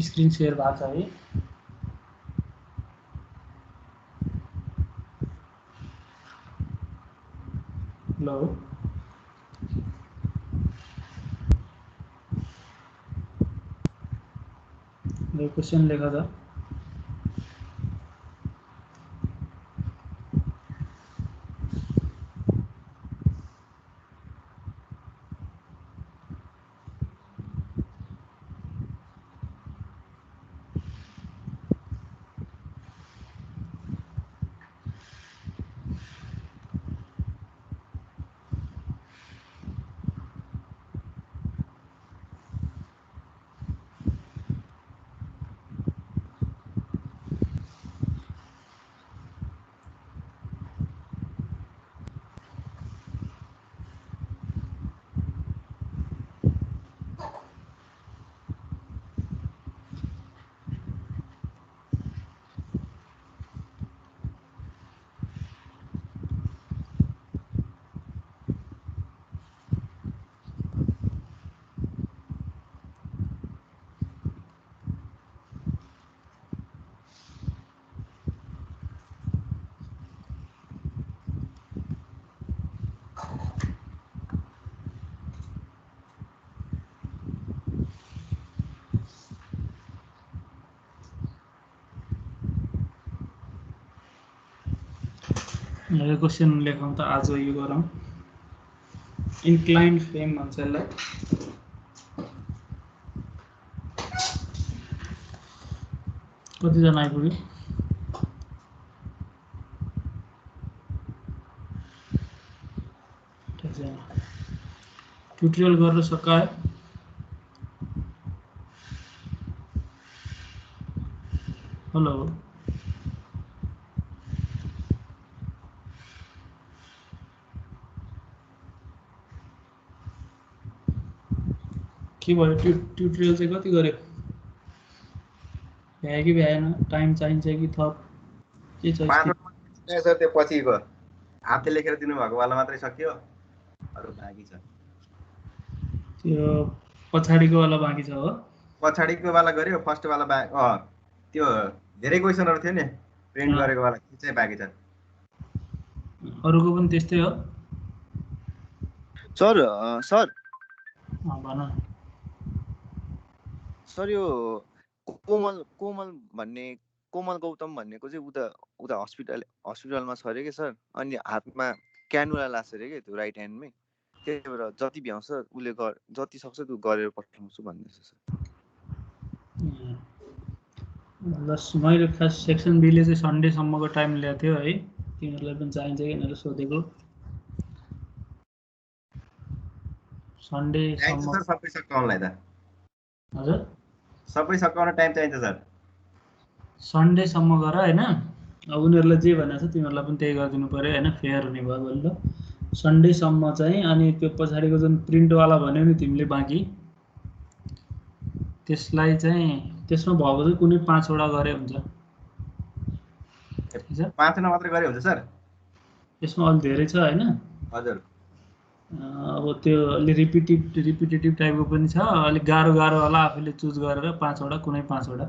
Screen share भएको छ है। ल क्वेसन लेख त। क्वेसन लेखौँ त आज यो गरौँ। इन्क्लाइन्ड फ्रेम भन्छ यसलाई। कतिजना आइपुग्यो? ट्युटोरियल गरेर सकायो? हेलो के भयो? ट्युटोरियल चाहिँ कति गर्यो? भ्यायो कि भ्याएन? टाइम चाहिन्छ कि थप के छ? सर त्यो पछिको हातले लेखेर दिनुभएको वाला मात्रै सकियो, अरु बाँकी छ। त्यो पछाडिको वाला बाँकी छ हो? पछाडिको वाला गर्यो, फर्स्ट वाला त्यो धेरै क्वेसनहरु थियो नि प्रिन्ट गरेको वाला चाहिँ बाँकी छ। अरुको पनि त्यस्तै हो? सर भन। सर यो कोमल भन्ने कोमल गौतम भन्नेको चाहिँ उता हस्पिटलमा छ अरे के सर। अनि हातमा क्यानुला लाग्छ अरे के त्यो राइट ह्यान्डमै। त्यही भएर जति भ्याउँछ उसले जति सक्छ त्यो गरेर पठाउँछु भन्दैछ सर। मैले खास सेक्सन बीले चाहिँ सन्डेसम्मको टाइम ल्याएको थियो है। तिमीहरूलाई पनि चाहिन्छ कि भनेर सोधेको। सन्डेसम्म सबै सकाउनलाई त। हजुर सबै सकाउन टाइम चाहिन्छ सर। सन्डेसम्म गर हैन। अब उनीहरूलाई जे भनेको छ तिमीहरूलाई पनि त्यही गरिदिनु पर्यो हैन। फेयर हुने भयो भने त सन्डेसम्म चाहिँ। अनि त्यो पछाडिको जुन प्रिन्टवाला भन्यो नि तिमीले बाँकी, त्यसलाई चाहिँ त्यसमा भएको चाहिँ कुनै 5 वटा गरे हुन्छ। 5 वटा मात्रै गरे हुन्छ सर? यसमा अलि धेरै छ हैन? हजुर। अब त्यो अलि रिपिटेटिभ टाइपको पनि छ, अलिक गाह्रो वाला आफूले चुज गरेर 5 वटा कुनै 5 वटा।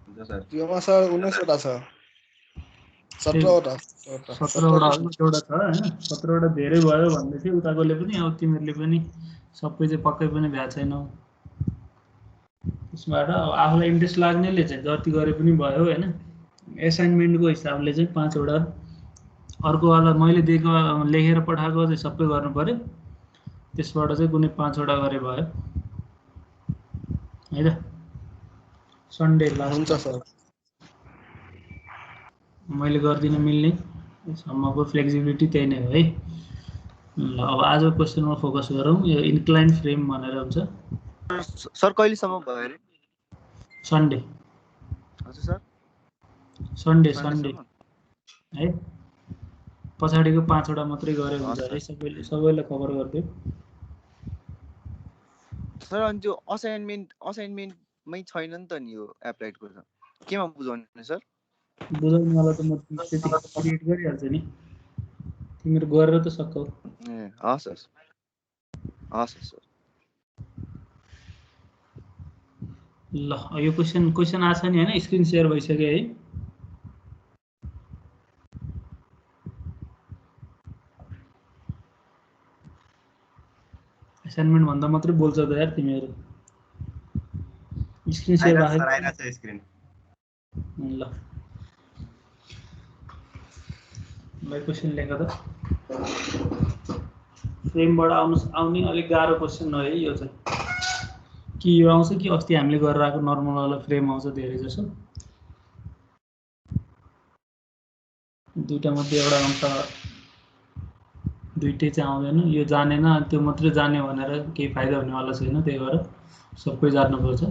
हुन्छ सर। योमा सर 19 वटा छ। 17 वटा छ हैन? 17 वटा धेरै भयो भन्दै थियो उताकोले पनि। अब तिमीहरूले पनि सबै चाहिँ पक्कै पनि भ्याएको छैनौ। त्यसबाट आफूलाई इन्ट्रेस्ट लाग्नेले चाहिँ जति गरे पनि भयो हैन। एसाइनमेन्टको हिसाबले चाहिँ 5 वटा। अर्कोवाला मैले दिएको लेखेर पठाएको चाहिँ सबै गर्नु पर्यो। त्यसबाट चाहिँ कुनै 5 वटा गरे भयो है त। सन्डे लास्ट हुन्छ सर। मैले गर्दिन मिल्ने सम्मको फ्लेक्सिबिलिटी त्यही नै हो है। ल अब आजको क्वेसनमा फोकस गरौँ। यो इन्क्लाइन फ्रेम भनेर हुन्छ। सर कहिलेसम्म भयो अरे? सन्डे। हजुर सर। सन्डे है। पछाडिको 5 वटा मात्रै गरे हुन्छ है। सबैलाई कभर गरिदियो सर। अनि त्यो असाइनमेन्टमै छैन नि त नि यो एप्लाइडको त केमा बुझाउने सर? बुझाउनुवाला त म त्यति क्रिएट गरिहाल्छु नि, तिमीहरू गरेर त सक्छौ। ए हस् सर। ल यो क्वेसन आछ नि हैन, स्क्रिन शेयर भइसक्यो है। असाइनमेन्ट भन्दा मात्रै बोल्छ त यार तिमीहरू। स्क्रिन शेयर आइराछ बाहेक सर, आइराछ स्क्रिन। ल भाइ क्वेसन लेख त। फ्रेमबाट आउने अलिक गाह्रो क्वेसन हो है यो चाहिँ। कि यो आउँछ कि अस्ति हामीले गरेर आएको नर्मलवाला फ्रेम आउँछ धेरै जसो। दुईटा मध्ये एउटा आउँछ, दुईटै चाहिँ आउँदैन। यो जानेन, त्यो मात्रै जाने भनेर केही फाइदा हुनेवाला छैन, त्यही भएर सबै जान्नुपर्छ।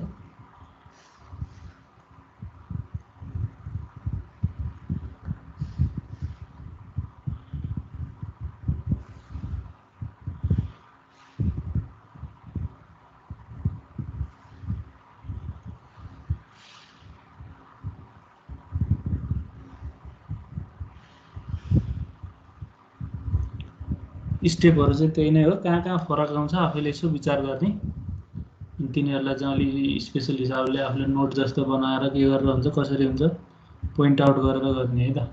स्टेपहरू चाहिँ त्यही नै हो, कहाँ कहाँ फरक आउँछ आफैले यसो विचार गर्ने। तिनीहरूलाई चाहिँ अलि स्पेसल हिसाबले आफूले नोट जस्तो बनाएर के गरेर हुन्छ, कसरी हुन्छ, पोइन्ट आउट गरेर गर्ने है त।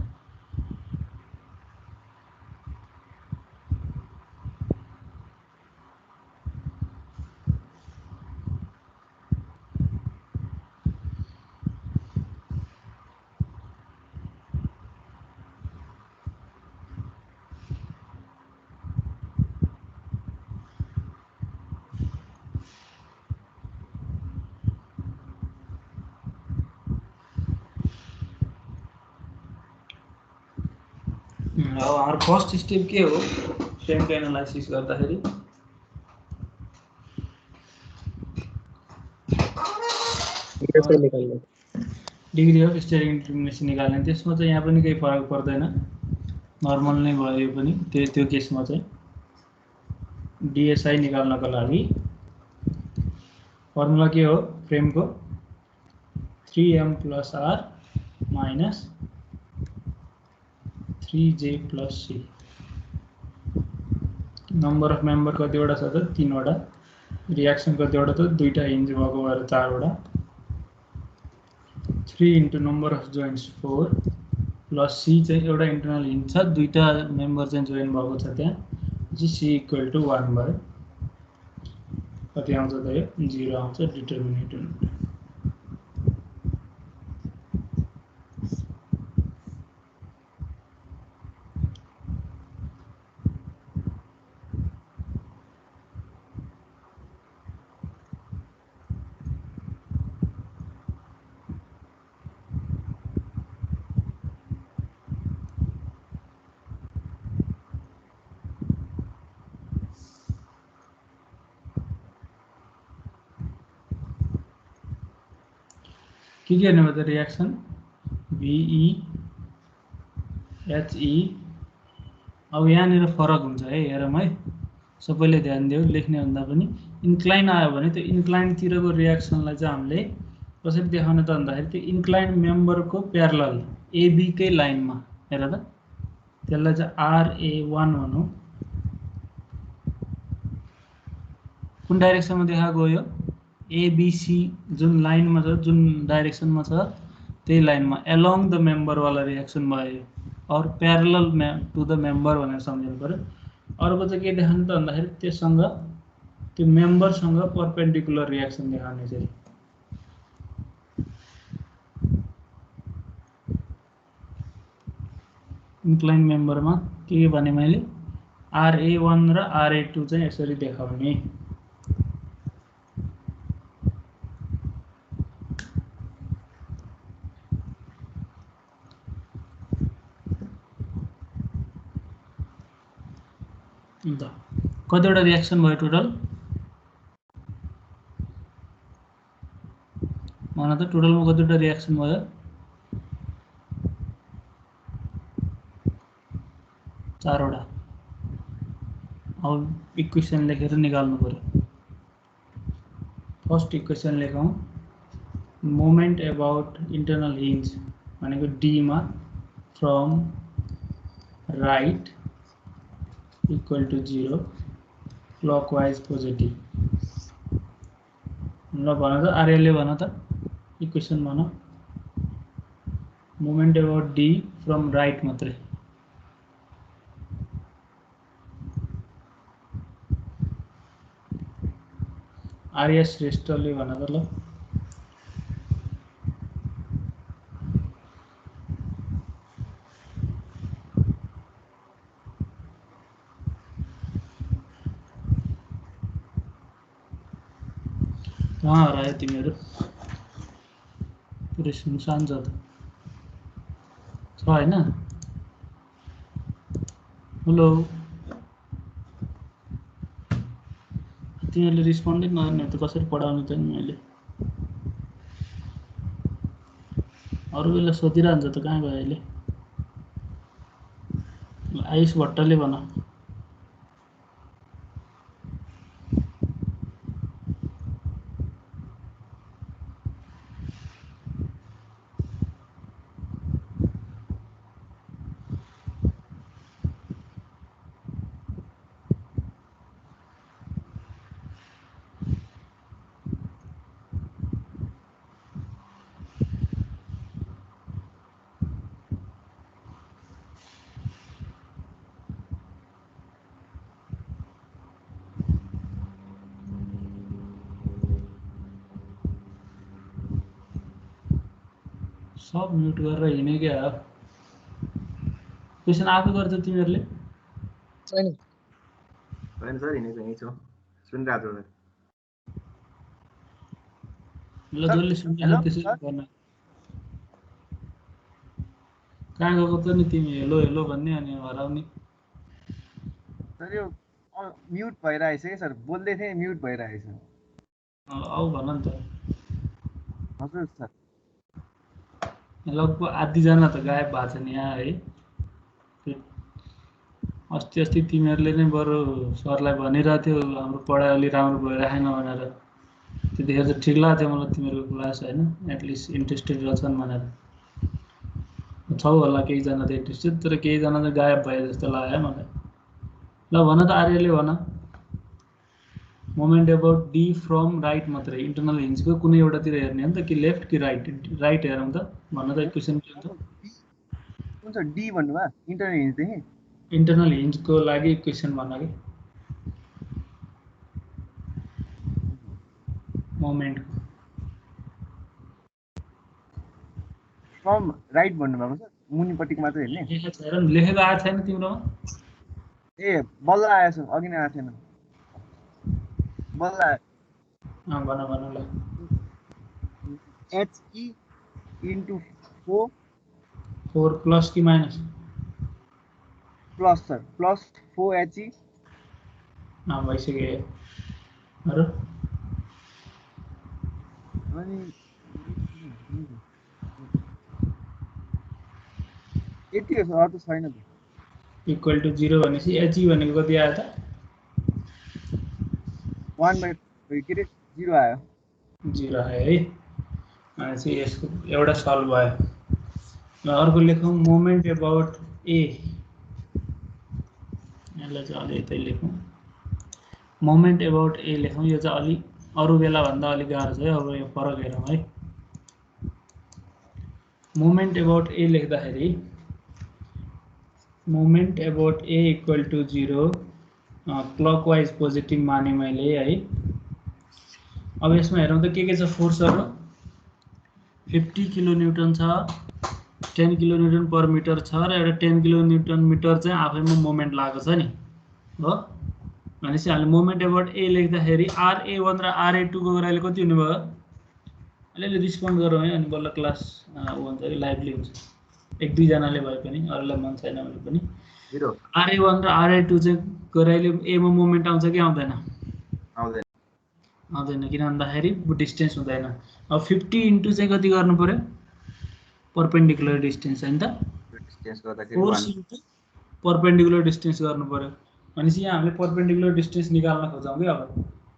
अब हाम्रो फर्स्ट स्टेप के हो फ्रेमको एनालाइसिस गर्दाखेरि? डिग्री अफ स्टेरिङ डिटर्मिनेसन निकाल्ने। त्यसमा चाहिँ यहाँ पनि केही फरक पर्दैन, नर्मल नै भयो यो पनि। त्यो केसमा चाहिँ डिएसआई निकाल्नको लागि फर्मुला के हो फ्रेमको? 3m + r - 3j + c। Number of member कतिवटा छ त? 3वटा। रियाक्सन कतिवटा त? 2टा हिन्ज भएको भएर 4वटा। 3 × नम्बर अफ जोइन्ट्स 4 + c चाहिँ एउटा इन्टरनल हिन्ज छ, 2टा मेम्बर चाहिँ जोइन भएको छ त्यहाँ, चाहिँ c = 1 भयो। कति आउँछ त यो? 0 आउँछ डिटर्मिनेन्ट। के गर्ने भयो त रियाक्सन? VE HE। अब यहाँनिर फरक हुन्छ है, हेरौँ है, सबैले ध्यान दियो। लेख्ने भन्दा पनि इन्क्लाइन आयो भने त्यो इन्क्लाइनतिरको रियाक्सनलाई चाहिँ हामीले कसरी देखाउने त भन्दाखेरि त्यो इन्क्लाइन मेम्बरको प्यारलल एबीकै लाइनमा, हेर त, त्यसलाई चाहिँ RA1 भनौँ। कुन डाइरेक्सनमा देखाएको हो यो? एबिसी जुन लाइनमा छ, जुन डाइरेक्सनमा छ, त्यही लाइनमा एलोङ द मेम्बरवाला रियाक्सन भयो, और प्यारलल टु द मेम्बर भनेर सम्झिनु पर्यो। अर्को चाहिँ के देखाउने त भन्दाखेरि त्यससँग, त्यो मेम्बरसँग परपेन्डिकुलर रियाक्सन देखाउने चाहिँ। इन्क्लाइन मेम्बरमा के भने मैले? RA1 र RA2 चाहिँ यसरी देखाउने। कतिवटा रियाक्सन भयो टोटल? भन त, टोटलमा कतिवटा रियाक्सन भयो? 4वटा। अब इक्वेसन लेखेर निकाल्नु पर्यो। फर्स्ट इक्वेसन लेखौँ। मोमेन्ट एबाउट इन्टरनल हिन्ज भनेको D मा फ्रम राइट = 0, क्लकवाइज पोजिटिभ, ल भन त आर्यले भन त इक्वेसन भन moment about D from right मात्रै आर्य श्रेष्ठले भन त ल कहाँ हरायो तिमीहरू पुरै सुनसान छ त छ होइन हेलो तिमीहरूले रिस्पोन्डै नगर्ने त कसरी पढाउनु त नि मैले अरू बेला सोधिरहन्छ त कहाँ गयो अहिले आयुष भट्टले भन सब म्युट गरेर हिँड्यो क्या क्वेसन आफै गर्छ तिमीहरूले छैन सर हिँडेको यहीँ छु सुनिरहेको छु ल जसले सुन्दैछ त्यसरी गर्न कहाँ गएको त नि तिमी हेलो हेलो भन्ने अनि हराउने सर यो म्युट भइरहेछ कि सर बोल्दै थिएँ म्युट भइरहेछ आऊ भन नि त हजुर सर लगभग आधीजना त गायब भएको छ नि यहाँ है अस्ति तिमीहरूले नै बरु सरलाई भनिरहेको थियो हाम्रो पढाइ अलि राम्रो भइरहेन भनेर त्यतिखेर चाहिँ ठिक लाग्थ्यो मलाई तिमीहरूको क्लास होइन एटलिस्ट इन्ट्रेस्टेड रहेछन् भनेर छौ होला केहीजना त इन्ट्रेस्टेड तर केहीजना चाहिँ गायब भए जस्तो लाग्यो मलाई ल भन त आर्यले भन moment about D from right मात्रै इन्टरनल हिन्जको कुनै एउटातिर हेर्ने हो नि त कि लेफ्ट कि राइट राइट हेरौँ त भन त क्वेसन के हो कुन छ डी भन्नुभयो इन्टरनल हिन्जदेखि इन्टरनल हिन्जको लागि क्वेसन भन कि मोमेन्ट फ्रम राइट भन्नुभएको छ मुनिपट्टिको मात्रै हेर्ने लेखेको आएको छैन तिम्रोमा ए बल्ल आएछ अघि नै आएको थिएन बल्ल भन भन ल HE into 4 4 प्लस कि minus plus sir plus 4HE भइसक्यो अरू अनि यति हो सर अरू छैन त इक्वल टु 0 भनेपछि एचई भनेको कति आयो त 1/के अरे 0 आयो 0 आयो है भनेपछि यसको एउटा सल्भ भयो ल अर्को लेखौँ मोमेन्ट अबाउट ए यसलाई चाहिँ अलि यतै लेखौँ मोमेन्ट अबाउट ए लेखौँ यो चाहिँ अलि अरू बेला भन्दा अलिक गाह्रो छ है अब यो फरक हेरौँ है मोमेन्ट अबाउट ए लेख्दाखेरि moment about A equal to 0 clockwise positive माने मैले है अब यसमा हेरौँ त के छ फोर्सहरू 50 किलोन्युटन छ 10 किलोन्युटन पर मिटर छ र एउटा 10 किलोन्युटन मिटर चाहिँ आफैमा मोमेन्ट लागेको छ नि हो भनेपछि हामीले मोमेन्ट अबाउट ए लेख्दाखेरि RA1 र RA2 को गराले कति हुने भयो अलिअलि रिस्पोन्ड गरौँ है अनि बल्ल क्लास हुन्छ कि लाइभली हुन्छ एक दुईजनाले भए पनि अरूलाई मन छैन भने पनि RA1 र RA2 चाहिँ गराइले एमा मोमेन्ट आउँछ कि आउँदैन आउँदैन किन भन्दाखेरि डिस्टेन्स हुँदैन अब 50 इन्टु चाहिँ कति गर्नु पर्यो परपेन्डिकुलर डिस्टेन्स हैन त फोर्स इन्टु परपेन्डिकुलर डिस्टेन्स गर्नु पर्यो भनेपछि यहाँ हामीले परपेन्डिकुलर डिस्टेन्स निकाल्न खोजौँ कि अब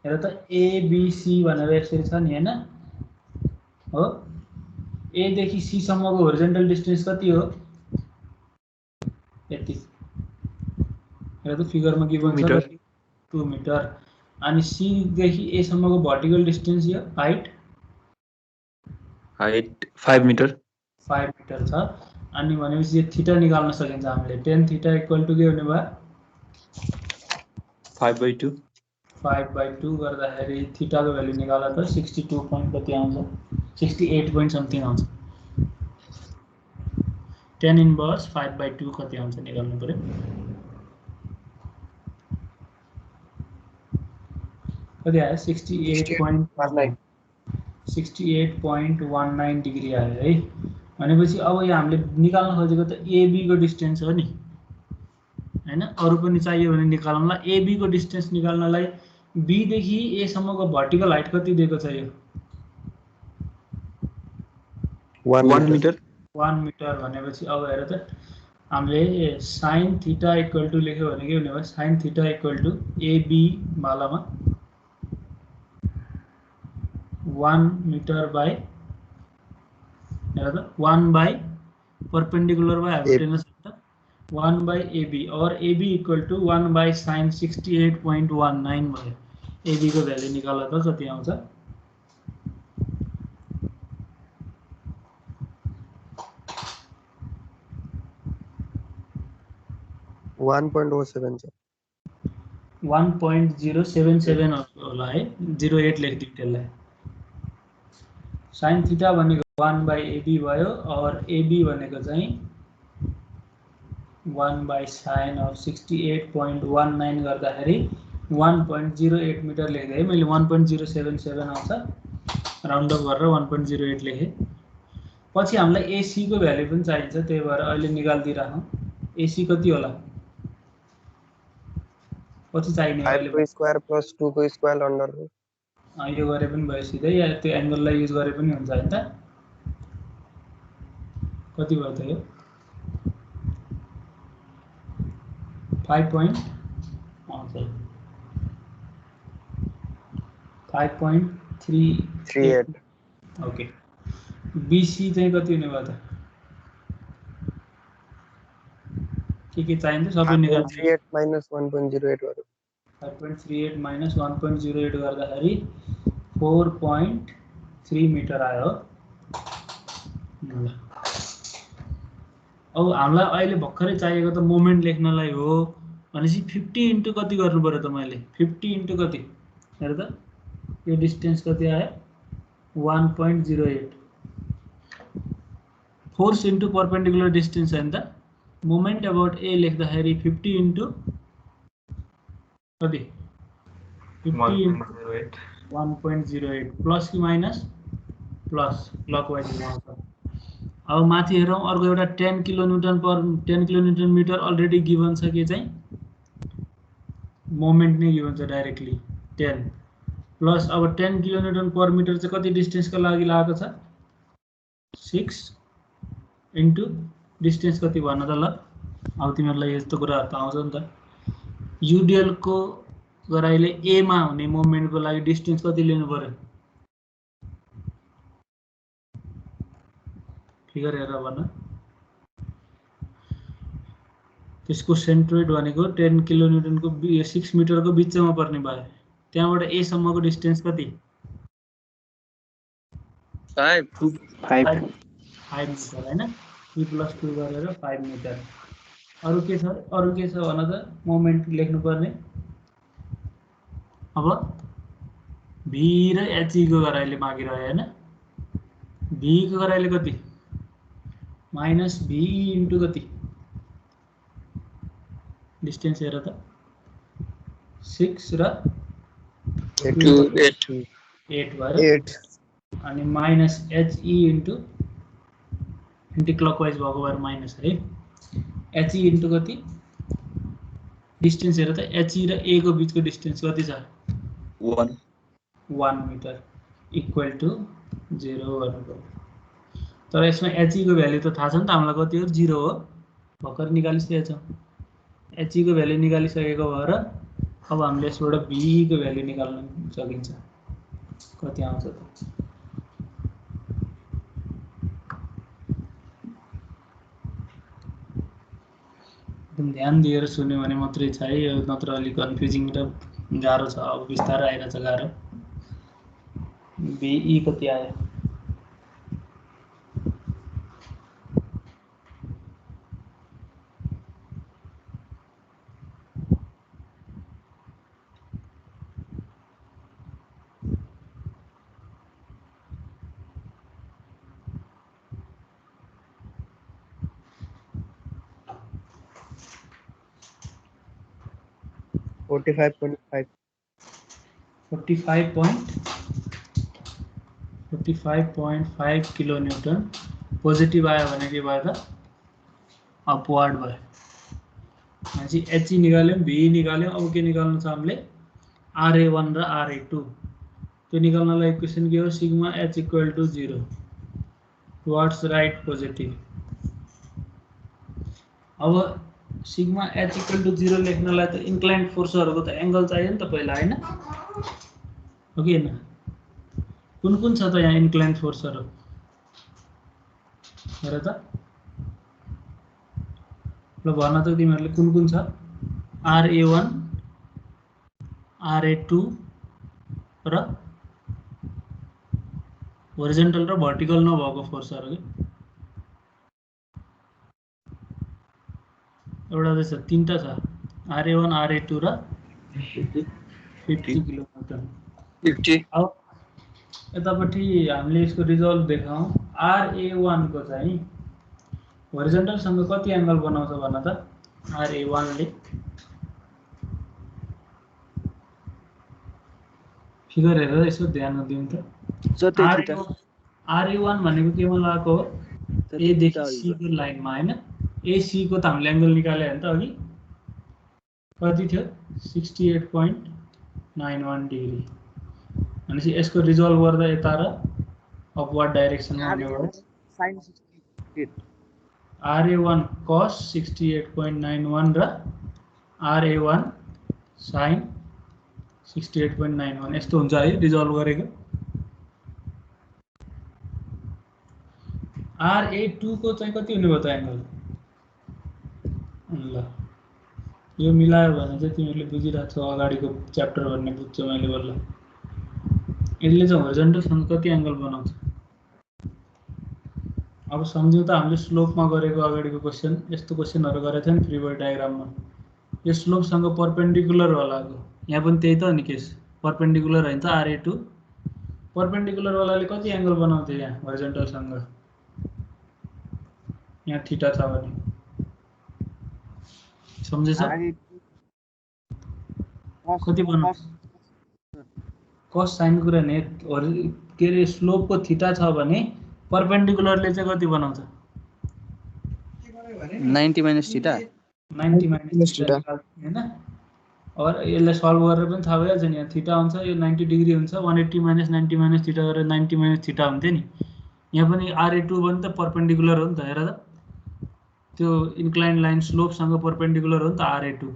हेर त एबिसी भनेर यसरी छ नि हैन हो ए देखि सी सम्मको होरिजन्टल डिस्टेन्स कति हो यति हेर त फिगरमा गिभन छ 2 मिटर अनि सी देखि ए सम्मको भर्टिकल डिस्टेन्स यो हाइट हाइट 5 मिटर 5 मिटर छ। अनि भनेपछि यो थीटा निकाल्न सकिन्छ हामीले। tan थीटा इक्वल टु के हुने भयो 5/2 5/2 गर्दाखेरि थीटाको भ्यालु निकाल्दा त 62 point कति आउँछ 68 point समथिङ आउँछ। tan इन्भर्स 5/2 कति आउँछ निकाल्नु पर्यो। कति आयो 68.19 डिग्री आयो है। भनेपछि अब यो हामीले निकाल्न खोजेको त एबी को डिस्टेन्स हो नि हैन। अरु पनि चाहियो भने निकाल्नलाई एबी को डिस्टेन्स निकाल्नलाई बी देखि ए सम्मको भर्टिकल हाइट कति दिएको छ यो 1 मिटर 1 मिटर भनेपछि अब हेर त हामीले sin थीटा इक्वल टु लेख्यो भने के हुने भयो sin थीटा इक्वल टु एबी मालामा 1 metre by 1 by perpendicular by hypotenuse 1 by AB और AB equal to 1 by sin 68.19 भयो। AB को भ्यालु निकाल्दा त कति आउँछ 1.07 छ 1.077 होला है 08 लेखिदिउँ त्यसलाई। sin थीटा भनेको 1 बाय AB भयो और AB भनेको चाहिँ 1 बाय sin of 68.19 गर्दाखेरि 1.08 मिटर लेख्दै है मैले 1.077 आउँछ राउन्ड अफ गरेर 1.08 लेखेँ। पछि हामीलाई AC को भ्यालु पनि चाहिन्छ त्यही भएर अहिले निकाल्दिराखौँ। AC कति होला कति चाहिने 5 को स्क्वायर प्लस 2 को स्क्वायर अन्डर रुट यो गरे पनि भयो सिधै या त्यो एंगललाई युज गरे पनि हुन्छ हैन त। कति भयो त यो 5.38 ओके। BC चाहिँ कति हुने भयो त के चाहिन्छ सबै निकाल्नु 5.38 minus 1.08 गरौँ 5.38 minus 1.08 गर्दाखेरि 4.3 मिटर आयो। अब हामीलाई अहिले भर्खरै चाहिएको त मोमेन्ट लेख्नलाई हो भनेपछि 50 इन्टु कति गर्नु पर्यो त मैले 50 इन्टु कति हेर त यो डिस्टेन्स कति आयो 1.08 फोर्स इन्टु परपेंडिकुलर डिस्टेन्स हैन त मोमेन्ट अबाउट ए लेख्दाखेरि 50 इन्टु कति 50 इन्टु 1.08 प्लस कि माइनस प्लस क्लकवाइज आउँछ। अब माथि हेरौँ अर्को एउटा 10 किलोन्युटन मिटर अलरेडी गिभन छ के चाहिँ मोमेन्ट नै गिभन छ डाइरेक्टली 10 प्लस अब 10 किलोन्युटन पर मिटर चाहिँ कति डिस्टेन्सको लागि लागेको छ 6 इन्टु डिस्टेन्स कति भन्न त ल। अब तिमीहरूलाई यस्तो कुराहरु त आउँछ नि त युडिएल को गराइले ए मा हुने मोमेन्टको लागि डिस्टेन्स कति लिनु पर्यो फिगर हेरेर भन्न। त्यसको सेन्ट्रोइड भनेको 10 किलोन्युटनको 6 मिटरको बिचमा पर्ने भयो। त्यहाँबाट ए सम्मको डिस्टेन्स कति 5 मिटर हैन 3 + 2 गरेर 5 मिटर। अरु के छ भन त मोमेन्ट लेख्नु पर्ने अब भी र एचई को गराइले मागिरह्यो हैन भी को गराइले कति माइनस भी इन्टु कति डिस्टेन्स हेर त 6 र 8 भयो अनि minus HE into anti clockwise भएको भएर माइनस है एचई इन्टु कति डिस्टेन्स हेर त एचई र ए को बीचको डिस्टेन्स कति छ 1 मिटर इक्वल टु 0 गर्नु। तर यसमा एचई को भ्यालु त थाहा छ नि त हामीलाई कति हो 0 हो भर्खर निकालिसकेका छौँ। एचई को भ्यालु निकालिसकेको भएर अब हामीले यसबाट भी को भ्यालु निकाल्न सकिन्छ कति आउँछ त ध्यान दिएर सुन्यो भने मात्रै छ है नत्र अलि कन्फ्युजिङ र गाह्रो छ, अब बिस्तारै आइरहेछ गाह्रो। बिई कति आयो? $45.5. 45.5 किलोन्युटन पोजिटिभ आयो भने के भयो त? अपवार्ड भयो। भनेपछि एचई निकाल्यौँ, भिई निकाल्यौँ, अब के निकाल्नु छ हामीले? RA1 र RA2। त्यो निकाल्नलाई इक्वेसन के हो? Sigma H equal to 0 towards right positive. अब सिग्मा एच इक्वल टु 0 लेख्नलाई त इन्क्लाइन्ड फोर्सहरूको त एङ्गल चाहियो नि त पहिला, होइन? हो कि होइन? कुन कुन छ त यहाँ इन्क्लाइन्ड फोर्सहरू? हेर त ल भन त तिमीहरूले कुन कुन छ? RA1 RA2 र होरिजेन्टल र भर्टिकल नभएको फोर्सहरू के एउटा चाहिँ छ, तीनटा छ, RA1 RA2 र 50 किलोमिटर। 50. अब यतापट्टि हामीले यसको रिजल्ट देखाउँ। RA1 को चाहिँ होरिजेन्टलसँग कति एङ्गल बनाउँछ भन त? RA1 ले फिगर हेरेर यसो ध्यान दिउँ त। RA1 भनेको केमा लगाएको हो? ए देखि सी को लाइनमा, हैन? AC को त हामीले एङ्गल निकाल्यो भने त अघि कति थियो? 68.91 डिग्री। भनेपछि यसको रिजल्भ गर्दा यता र अपवर्ड डाइरेक्सनमा आउने भयो। RA1 cos 68.91 र RA1 sin 68.91 यस्तो हुन्छ है रिजल्भ गरेको। RA2 को चाहिँ कति हुने भयो त एङ्गल? ल यो मिलायो भने चाहिँ तिमीहरूले बुझिरहेको छौ, अगाडिको च्याप्टर भन्ने बुझ्छौ मैले बल्ल। यसले चाहिँ होरिजेन्टलसँग कति एङ्गल बनाउँछ? अब सम्झौँ त हामीले स्लोपमा गरेको अगाडिको क्वेसन, यस्तो क्वेसनहरू गरेको थियो नि फ्री बडी डायग्राममा। यो स्लोपसँग परपेन्डिकुलर वालाको यहाँ पनि त्यही त हो नि केस, परपेन्डिकुलर होइन त RA2। परपेन्डिकुलर वालाले कति एङ्गल बनाउँथ्यो यहाँ होरिजेन्टलसँग? यहाँ थीटा छ भने सम्झेछ? कति बनाउँछ? कस साइन कुरा नि के अरे स्लोपको थीटा छ भने परपेन्डिकुलरले चाहिँ कति बनाउँछ? 90 माइनस थीटा 90 माइनस थीटा हैन? और यसलाई सल्भ गरेर पनि थाहा भइहाल्छ नि, यहाँ थीटा हुन्छ, यो 90 डिग्री हुन्छ, 180 माइनस 90 माइनस थीटा गरेर 90 माइनस थीटा हुन्थ्यो नि। यहाँ पनि RA2 पनि त परपेन्डिकुलर हो नि त, हेर त त्यो इन्क्लाइन्ड लाइन स्लोपसँग परपेन्डिकुलर हो नि त RA2।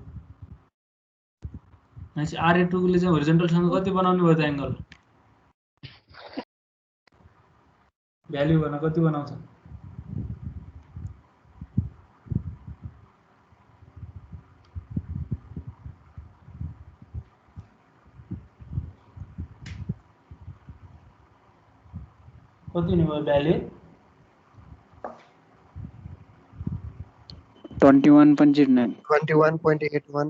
भनेपछि RA2 ले चाहिँ होरिजेन्टलसँग कति बनाउनु भयो त एङ्गल? भ्याल्यु भन कति बनाउँछ? कति हुने भयो भ्याल्यु? 21.09 21.81.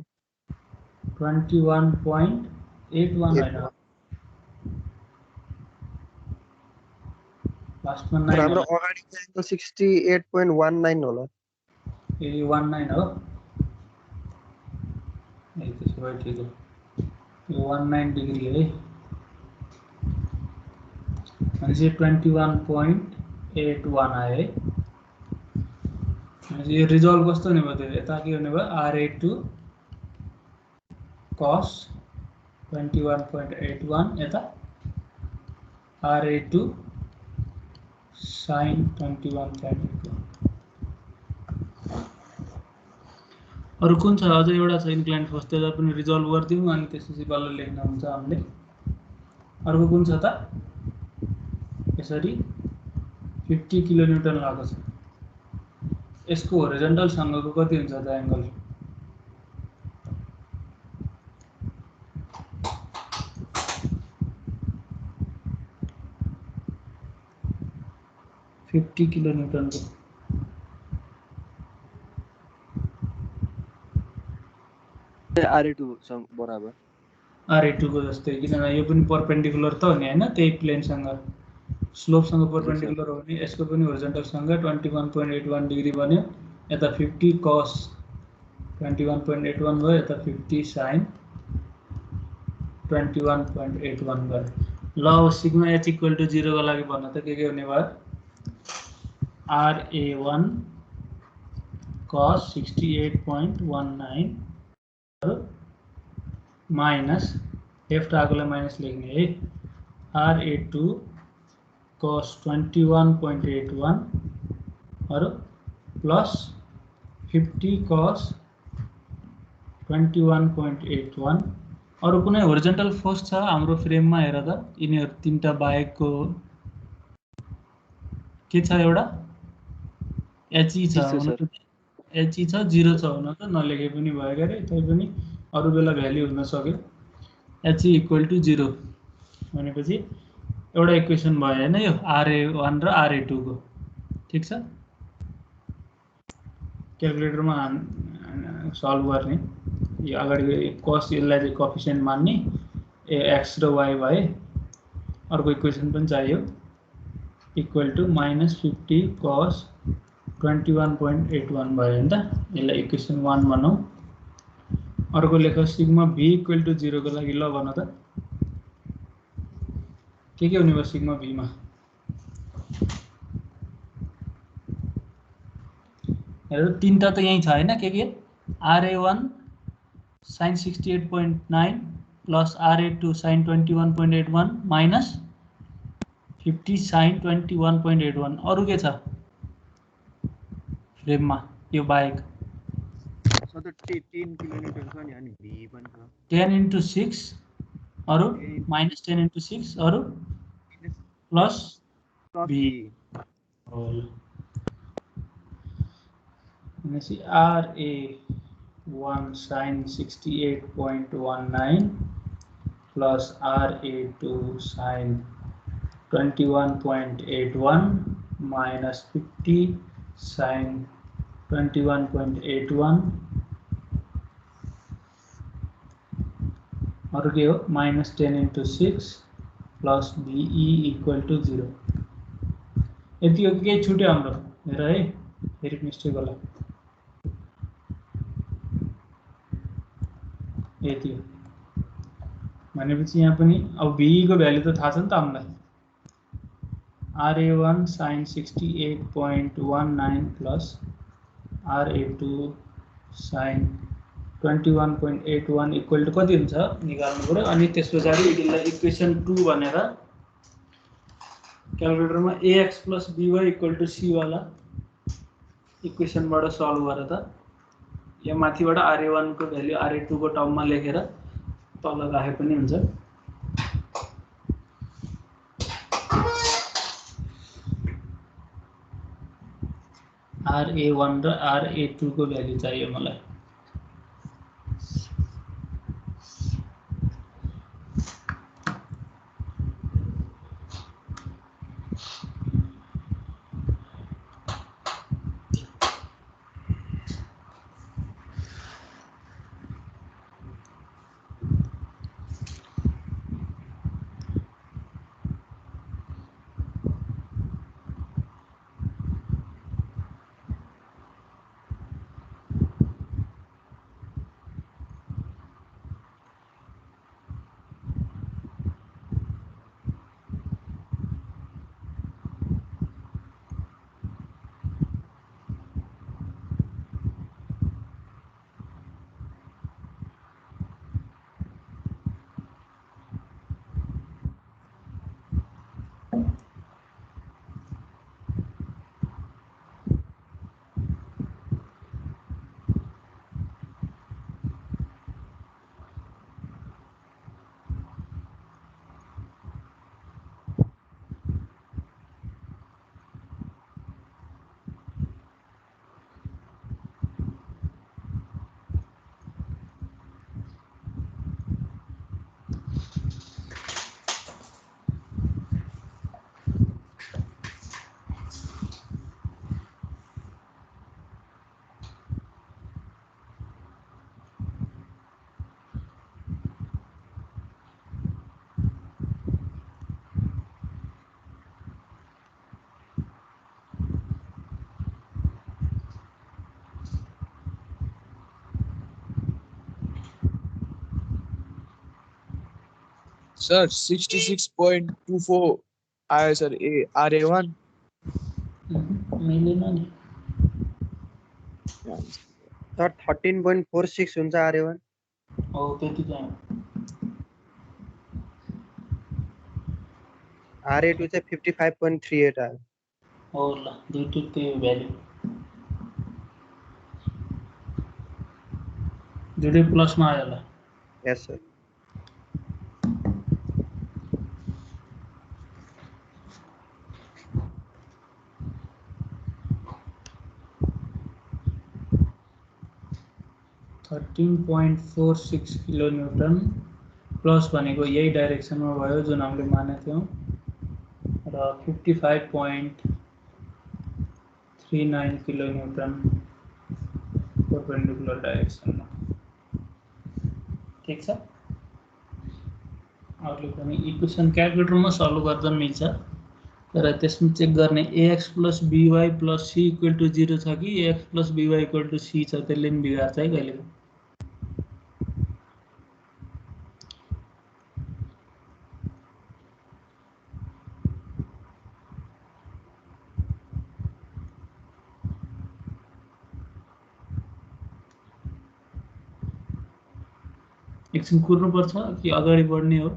21.81 होइन, लास्टमा 9 हाम्रो अगाडिको एङ्गल 68.19 होला। ए 19 हो। ए त्यसो भए ठिक हो, यो 19 डिग्री है। भनेपछि 21.81 आयो है। भनेपछि यो रिजल्भ कस्तो हुने भयो? यता के हुने भयो? RA2 cos 21.81 यता RA2 sin 21.81। अरू कुन छ? अझै एउटा छ इन्क्लाइन्ड फोर्स, त्यसलाई पनि रिजल्भ गरिदिउँ अनि त्यसपछि बल्ल लेख्न हुन्छ हामीले। अर्को कुन छ त? यसरी 50 किलोन्युटन लागेको छ। यसको होरिजेन्टलसँगको कति हुन्छ त एङ्गल? 50 किलोन्युटनको RA2 बराबर RA2 को जस्तै, किनभने यो पनि परपेन्डिकुलर त हो नि हैन, त्यही प्लेनसँग स्लोपसँग परपेन्डिकुलर हो भने यसको पनि होरिजन्टलसँग 21.81 डिग्री बन्यो। यता 50 cos 21.81 भयो, यता 50 sin 21.81 भयो। ल अब सिग्मा h इक्वल टु 0 को लागि भन्न त के हुने भयो? RA1 cos 68.19 माइनस लेफ्ट आगोलाई माइनस लेख्ने है, RA2 cos 21.81 और प्लस 50 cos 21.81। अरु कुनै होरिजन्टल फोर्स छ हाम्रो फ्रेममा? हेर त यिनीहरु तीनटा बाहेकको के छ? एउटा HE छ, HE छ, 0 छ हुन त नलेखे पनि भयो गरे, तैपनि अरु बेला भ्याल्यु हुन सक्यो। HE इक्वल टु 0 भनेपछि एउटा इक्वेसन भयो हैन यो RA1 र RA2 को, ठीक छ। क्याल्कुलेटरमा सल्भ गर्ने, यो अगाडि cos यसलाई चाहिँ कोएफिसिएन्ट मान्ने, x र y भए। अर्को इक्वेसन पनि चाहियो, इक्वल टु -50 cos 21.81 भयो नि त। यसलाई इक्वेसन 1 बनाऊ। अर्को लेख सिग्मा v इक्वल टु 0 को लागि। ल भन त के हुने भयो सिग्मा v मा? हेर तीनटा त यही छ हैन, के RA1 sin 68.9 plus RA2 sin 21.81 minus 50 sin 21.81। अरु के छ फ्रेममा यो बाहेक? 10 किलोमिटर छ नि, अनि v पनि छ 10 into 6 अरु माइनस 10 into 6 अरु प्लस v होल। भनेपछि RA1 sin 68.19 plus RA2 sin 21.81 minus 50 sin 21.81 अरु के हो? Minus 10 into 6 plus VE equal to 0। यति हो कि केही छुट्यो हाम्रो? हेर है, फेरि मिस्टेक होला। यति हो भनेपछि यहाँ पनि अब VE को भ्यालु त थाहा छ नि त हामीलाई। RA1 sin 68.19 plus RA2 sin 21.81 equal to कति हुन्छ निकाल्नु पर्यो। अनि त्यसपछि यसलाई इक्वेसन 2 भनेर क्याल्कुलेटरमा AX plus BY equal to C वाला इक्वेसनबाट सल्भ गरेर त यो माथिबाट RA1 को भ्यालु RA2 को टर्ममा लेखेर तल राखे पनि हुन्छ। RA1 र RA2 को भ्यालु चाहियो मलाई। सर 66.24 आयो सर RA1 मिलेन नि सर 13.46 हुन्छ RA1 हो त्यति चाहिँ RA2 चाहिँ 55.38 आयो हो ल दुईटै त्यही भ्याल्यु दुईटै प्लसमा आयो ल यस सर 13.46 किलोन्युटन प्लस भनेको यही डाइरेक्सनमा भयो जुन हामीले मानेको थियौँ र 55.39 किलोन्युटन परपेन्डिकुलर डाइरेक्सनमा ठिक छ अरूले पनि इक्वेसन क्यालकुलेटरमा सल्भ गर्दा मिल्छ तर त्यसमा चेक गर्ने ax plus by plus c equal to 0 छ कि ax plus by equal to c छ त्यसले पनि बिगार्छ है कहिले एकछिन कुर्नुपर्छ कि अगाडि बढ्ने हो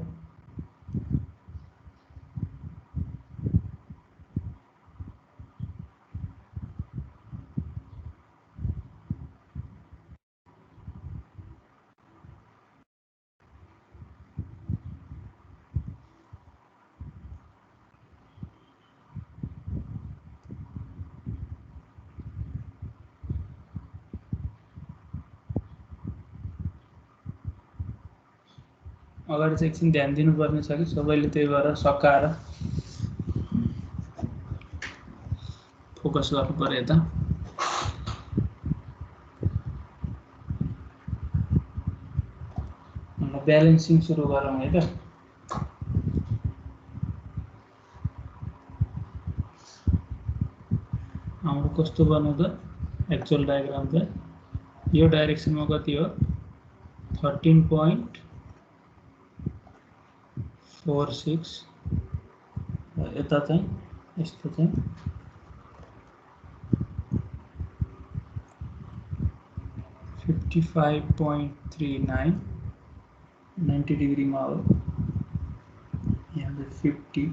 अगाडि चाहिँ एकछिन ध्यान दिनुपर्ने छ कि सबैले त्यही भएर सकाएर फोकस गर्नु पर्यो यता ब्यालेन्सिङ सुरु गरौँ है त हाम्रो कस्तो बन्यो त एक्चुअल डायग्राम चाहिँ यो डाइरेक्सनमा कति हो 13.46 यता चाहिँ यस्तो चाहिँ 55.39 90 डिग्रीमा हो यहाँ 50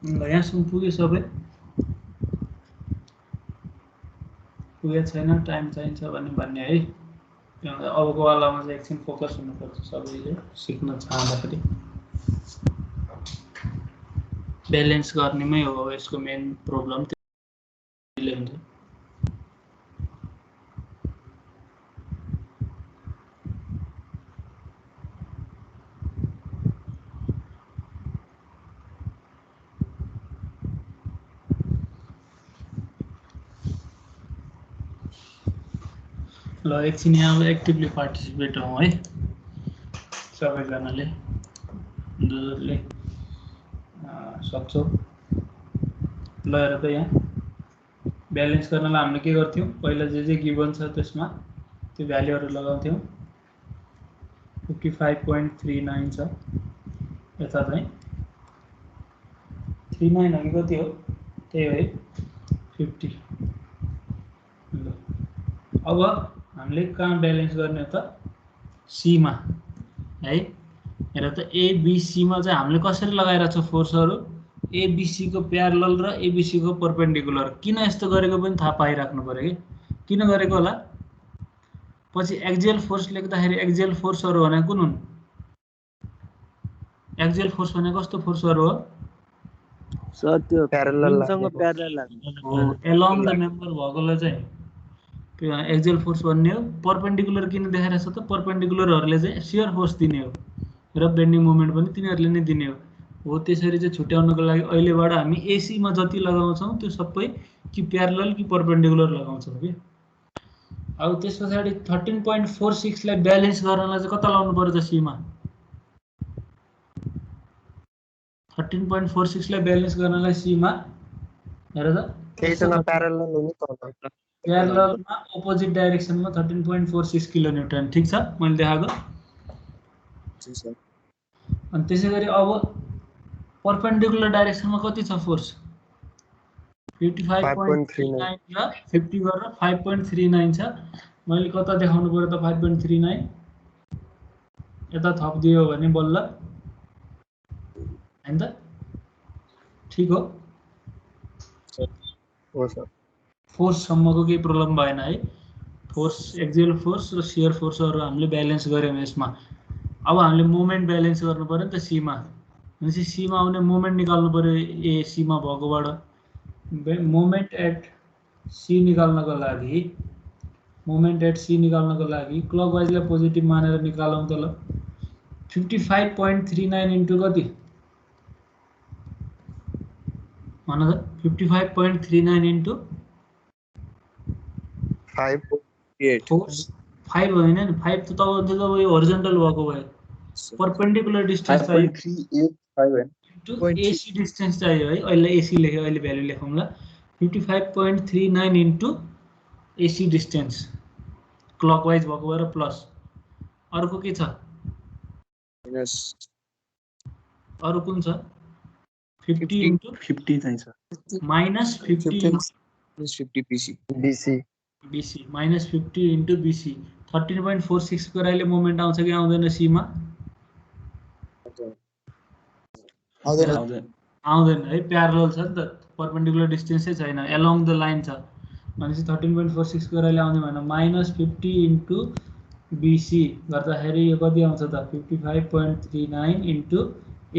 यहाँसम्म पुग्यो सबै पुगेको छैन टाइम चाहिन्छ भन्ने है अबको वालामा चाहिँ एकछिन फोकस हुनुपर्छ सबैले सिक्न चाहँदाखेरि ब्यालेन्स गर्नेमै हो यसको मेन प्रब्लम त्यसले हुन्छ ल एकछिन यहाँ एक्टिभली पार्टिसिपेट हौँ है सबैजनाले जसले सक्छौ ल हेर त यहाँ ब्यालेन्स गर्नलाई हामीले के गर्थ्यौँ पहिला जे गिभन छ त्यसमा त्यो भ्याल्युहरू लगाउँथ्यौँ 55.39 छ यता चाहिँ 39 अघि कति हो त्यही हो है 50 ल अब हामीले कहाँ ब्यालेन्स गर्ने हो त सीमा है हेर त एबिसीमा चाहिँ हामीले कसरी लगाइरहेको छ फोर्सहरू एबिसी को प्यारलल र एबिसी को परपेन्डिकुलर किन यस्तो गरेको पनि थाहा पाइराख्नु पर्यो कि किन गरेको होला पछि एक्जियल फोर्स लेख्दाखेरि एक्जियल फोर्सहरू भनेको कुन हुन्? एक्जियल फोर्स भनेको कस्तो फोर्सहरू हो? सर त्यो Parallel बीमसँग लाग्ने प्यारलल लाग्ने हो, एलोङ द मेम्बर भएकोलाई चाहिँ एक्जियल फोर्स भन्ने हो। परपेन्डिकुलर किन देखाइरहेको छ त? परपेन्डिकुलरहरूले चाहिँ सियर फोर्स दिने हो र बेन्डिङ मोमेन्ट पनि तिनीहरूले नै दिने हो। त्यसरी चाहिँ छुट्याउनको लागि अहिलेबाट हामी एसीमा जति लगाउँछौँ त्यो सबै कि प्यारलल कि परपेन्डिकुलर लगाउँछौँ कि। अब त्यस पछाडि 13.46 लाई ब्यालेन्स गर्नलाई चाहिँ कता लाउनु पर्यो त? सीमा 13.46 लाई ब्यालेन्स गर्नलाई सीमा हेर त त्यहीसँग प्यारलल हुनु पर्छ। प्यारललमा अपोजिट डाइरेक्सनमा 13.46 किलोन्युटन। ठिक छ, मैले देखाएको। सर अनि त्यसै गरी अब परपेन्डिकुलर डाइरेक्सनमा कति छ फोर्स? 55.39 र 50 गरेर 5.39 छ। मैले कता देखाउनु पर्यो त 5.39? यता थपिदियो भने बल्ल हैन त? ठीक हो। हो सर। फोर्ससम्मको केही प्रब्लम भएन है। फोर्स, एक्जियल फोर्स र सियर फोर्सहरू हामीले ब्यालेन्स गऱ्यौँ यसमा। अब हामीले मोमेन्ट ब्यालेन्स गर्नु पर्यो नि त सीमा। भनेपछि सीमा आउने मोमेन्ट निकाल्नु पर्यो ए सीमा भएकोबाट। मोमेन्ट एट सी निकाल्नको लागि क्लकवाइजलाई पोजिटिभ मानेर निकालौँ त ल। 55.39 इन्टु कति भन त? 55.39 इन्टु 5.8 फोर्स 5 होइन नि, 5 त तब यो होरिजोन्टल भएको भयो। परपेन्डिकुलर डिस्टेन्स चाहियो 5.385 इन्टु एसी डिस्टेन्स चाहियो है। अहिले एसी लेख्यो, अहिले भ्यालु लेखौँ ल। 55.39 इन्टु एसी डिस्टेन्स क्लकवाइज भएको भएर प्लस। अर्को के छ? अरू कुन छ? 50 इन्टु 50 चाहिन्छ। Minus 50 into 50 PC BC BC minus 50 into BC. 13.46 को अहिले मोमेन्ट आउँछ कि आउँदैन सीमा? आउँदैन है, प्यारलल छ नि त, परपेन्डिकुलर डिस्टेन्सै छैन, एलोङ द लाइन छ। भनेपछि 13.46 को अहिले आउने भएन। माइनस 50 इन्टु बीसी गर्दाखेरि यो कति आउँछ त? 55.39 इन्टु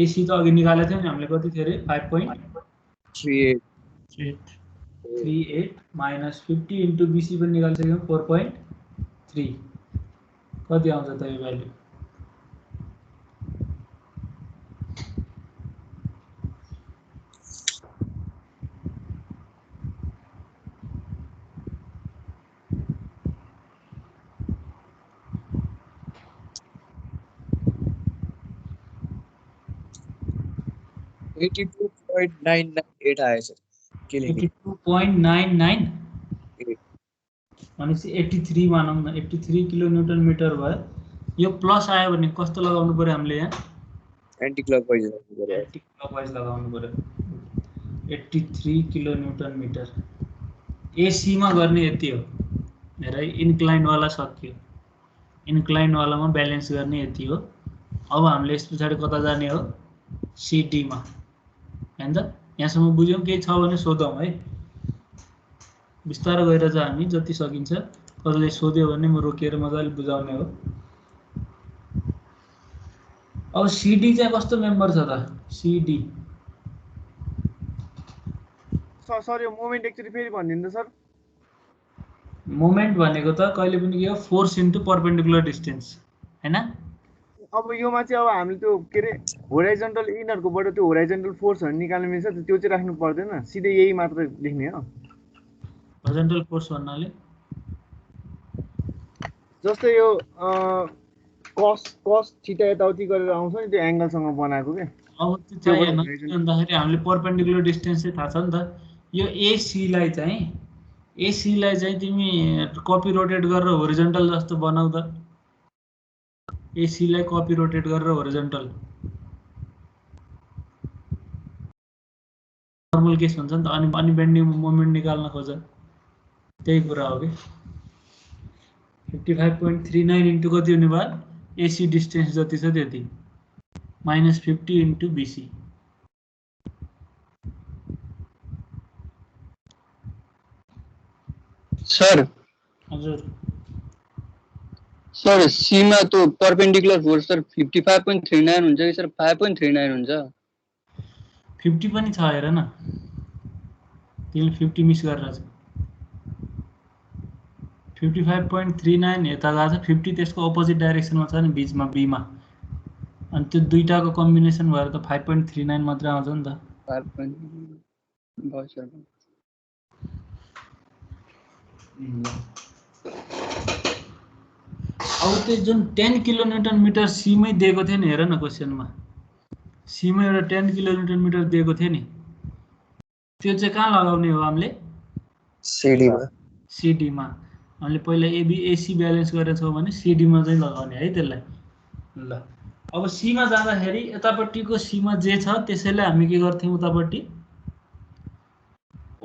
एसी त अघि निकालेको थियो नि हामीले, कति थियो अरे? 5.38 माइनस 50 इन्टु बीसी पनि निकालिसक्यौँ 4.3। कति आउँछ त यो भ्यालु? $82.998 आयो सर। के लेख्ने? 82.99 भनेपछि 83 मानौँ न, 83 किलोन्युटन मिटर भयो। यो प्लस आयो भने कस्तो लगाउनु पर्यो हामीले? यहाँ एन्टी क्लकवाइज लगाउनु पर्यो। एन्टी क्लकवाइज लगाउनु पर्यो। 83 किलोन्युटन मिटर एसीमा गर्ने यति हो। हेर इन्क्लाइनवाला सक्यो, इन्क्लाइनवालामा ब्यालेन्स गर्ने यति हो। अब हामीले यस पछाडि कता जाने हो? सिडीमा हैन त? यहाँसम्म बुझ्यौँ? केही छ भने सोधौँ है, बिस्तारो गएर चाहिँ हामी जति सकिन्छ। कसैले सोध्यो भने म रोकिएर मजाले बुझाउने हो। अब सिडी चाहिँ कस्तो मेम्बर छ त? सिडी सर यो मोमेन्ट एक्चुअली फेरि भनिदिनु सर। मोमेन्ट भनेको त कहिले पनि के हो? फोर्स इन्टु परपेन्डिकुलर डिस्टेन्स हैन? अब योमा चाहिँ अब हामीले त्यो के अरे होराइजन्टल यिनीहरूकोबाट त्यो होराइजन्टल फोर्सहरू निकाल्नु मिल्छ, त्यो चाहिँ राख्नु पर्दैन, सिधै यही मात्र लेख्ने हो। होरिजोन्टल फोर्स भन्नाले जस्तै यो कस छिटा यताउति गरेर आउँछ नि, त्यो एङ्गलसँग बनाएको के। अब त्यो चाहिएन भन्दाखेरि हामीले परपेन्डिकुलर डिस्टेन्स चाहिँ थाहा छ नि त। यो एसीलाई चाहिँ तिमी कपी रोटेट गरेर होरिजोन्टल जस्तो बनाऊ त। एसीलाई कपी रोटेट गरेर होरिजोन्टल नर्मल केस हुन्छ नि त। अनि बेन्डिङ मोमेन्ट निकाल्न खोज, त्यही कुरा हो कि। 55.39 इन्टु कति हुने भयो? एसी डिस्टेन्स जति छ त्यति माइनस 50 इन्टु बीसी। सर हजुर सर सीमा त्यो परपेन्डिकुलर फोर्स सर 55.39 हुन्छ कि सर 5.39 हुन्छ? 50 पनि छ हेर न, तिमीले 50 मिस गरेर छ। 55.39 यता गएको छ, 50 त्यसको अपोजिट डाइरेक्सनमा छ नि बीचमा बीमा, अनि त्यो दुईटाको कम्बिनेसन भएर त 5.39 मात्रै आउँछ नि त। 5.39 सर। अब त्यो जुन 10 किलोन्युटन मिटर सीमै दिएको थियो नि, हेर न क्वेसनमा सीमा एउटा 10 किलोन्युटन मिटर दिएको थियो नि, त्यो चाहिँ कहाँ लगाउने हो हामीले? सिडीमा। हामीले पहिला एसी ब्यालेन्स गरेर छौँ भने सिडीमा चाहिँ लगाउने है त्यसलाई। ल अब सीमा जाँदाखेरि यतापट्टिको सीमा जे छ त्यसैले हामी के गर्थ्यौँ, उतापट्टि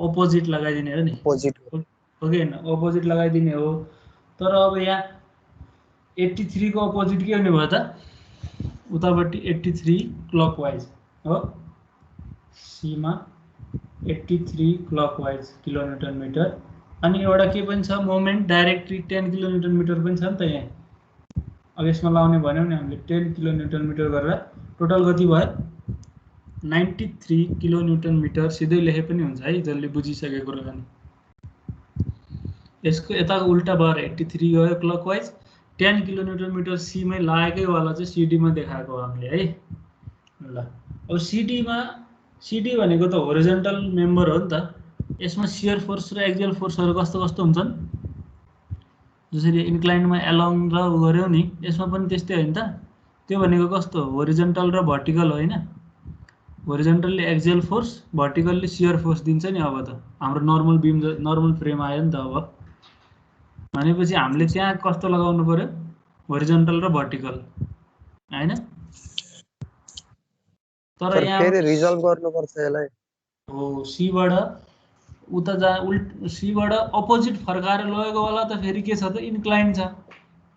अपोजिट लगाइदिने हो नि, हो कि होइन? अपोजिट लगाइदिने हो। तर अब यहाँ 83 को अपोजिट के हुने भयो त? उतापट्टि 83 क्लकवाइज हो, सीमा 83 क्लकवाइज किलोन्युटन मिटर। अनि एउटा के पनि छ, मोमेन्ट डाइरेक्टली 10 किलोन्युटन मिटर पनि छ नि त यहाँ। अब यसमा लाउने भन्यौँ नि हामीले 10 किलोन्युटन मिटर गरेर टोटल कति भयो? 93 किलोन्युटन मिटर। सिधै लेखे पनि हुन्छ है, जसले बुझिसकेको कुरा पनि। यसको यताको उल्टा भएर 83 गयो क्लकवाइज। 10 किलोन्युटन मिटर सीमै लागेकै वाला चाहिँ सिडीमा देखाएको हामीले है। ल अब सिडी भनेको त होरिजन्टल मेम्बर हो नि त। यसमा शियर फोर्स र एक्जियल फोर्सहरू कस्तो कस्तो हुन्छन्? जसरी इन्क्लाइन्डमा एलोङ र उ गऱ्यौ नि, यसमा पनि त्यस्तै हो नि त। त्यो भनेको कस्तो? होरिजन्टल र भर्टिकल होइन। होरिजन्टलले एक्जियल फोर्स, भर्टिकलले शियर फोर्स दिन्छ नि। अब त हाम्रो नर्मल बिम, नर्मल फ्रेम आयो नि त। अब भनेपछि हामीले त्यहाँ कस्तो लगाउनु पर्यो? होरिजन्टल र भर्टिकल हैन। तर यहाँ फेरि रिजल्भ गर्नुपर्छ यसलाई। हो, सीबाट उता सीबाट अपोजिट फर्काएर लगेको वाला त फेरि के छ त? इन्क्लाइन छ।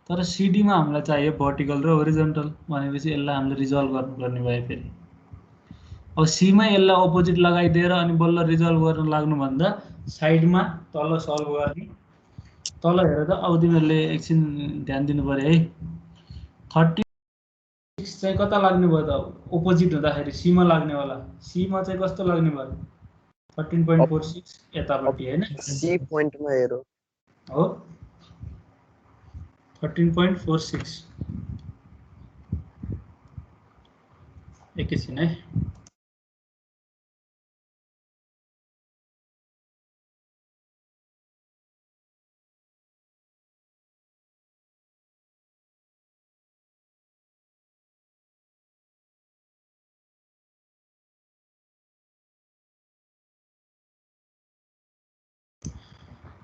तर सिडीमा हामीलाई चाहियो भर्टिकल र होरिजन्टल, भनेपछि यसलाई हामीले रिजल्भ गर्नुपर्ने भयो फेरि। अब सीमा यसलाई अपोजिट लगाइदिएर अनि बल्ल रिजल्भ गर्न लाग्नुभन्दा साइडमा तल सल्भ गर्ने। तल हेर त, अब तिमीहरूले एकछिन ध्यान दिनु पर्यो है। 36 चाहिँ कता लाग्ने भयो त? अपोजिट हुँदाखेरि सीमा लाग्नेवाला। सीमा चाहिँ कस्तो लाग्ने भयो? 13.46 यतापट्टि होइन, सी पोइन्टमा हेरौ हो 13.46। एकैछिन है।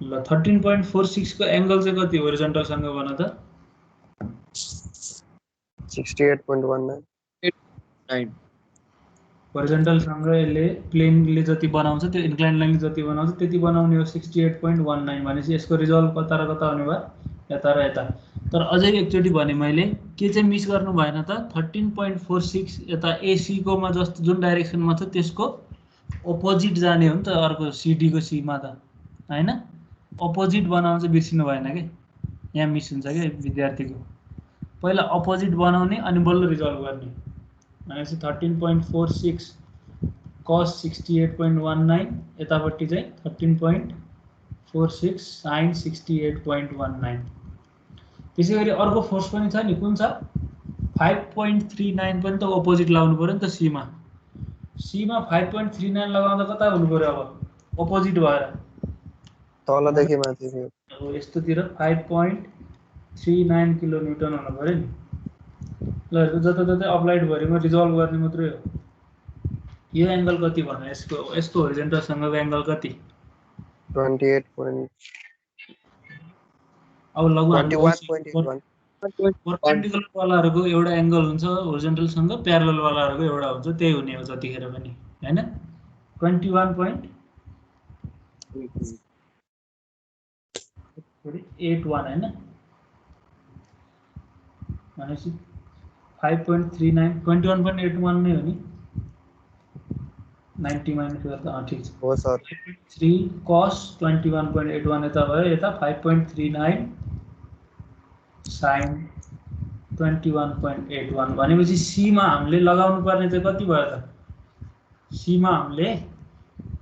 ल 13.46 को एंगल चाहिँ कति होरिजन्टल सँग भन त? 68.19 होरिजन्टल सँग यसले प्लेनले जति बनाउँछ, त्यो इन्क्लाइन लाइनले जति बनाउँछ त्यति बनाउने हो 68.19। भनेपछि यसको रिजल्भ कता र कता हुने भयो? यता र यता। तर अझै एकचोटि भने मैले, के चाहिँ मिस गर्नु भएन त? 13.46 यता एसी कोमा जस्तो जुन डाइरेक्सनमा छ त्यसको अपोजिट जाने हो नि त अर्को सिडी को सीमा त हैन। अपोजिट बनाउन चाहिँ बिर्सिनु भएन के, यहाँ मिस हुन्छ के विद्यार्थीको। पहिला अपोजिट बनाउने अनि बल्ल रिजल्भ गर्ने। भनेपछि 13.46 cos 68.19 यतापट्टि चाहिँ 13.46 sin 68.19। त्यसै गरी अर्को फोर्स पनि छ नि, कुन छ? 5.39 पनि त अपोजिट लाउनु पर्यो नि त सीमा। सीमा 5.39 लगाउँदा कता हुनु पर्यो? अब अपोजिट भएर तलदेखि माथि अब यस्तोतिर 5.39 किलोन्युटन हुनु पर्यो नि। ल जताततै अप्लाइड भरिमा रिजल्भ गर्ने मात्रै हो। यो एंगल कति भन्नु? यसको होरिजन्टलसँगको एंगल कति? 28. अब लगभग 21.81 परपेन्डिकुलर वालाहरूको एउटा एंगल हुन्छ होरिजन्टलसँग, प्यारलल वालाहरूको एउटा हुन्छ, त्यही हुने हो जतिखेर पनि हैन। 21.81 हैन। भनेपछि 5.39 21.81 नै हो नि। 90 माइनस गर्दा ठिक छ। हो सर। 3 cos 21.81 यता भयो, यता 5.39 sin 21.81 भनेपछि C मा हामीले लगाउनु पर्ने चाहिँ कति भयो त? C मा हामीले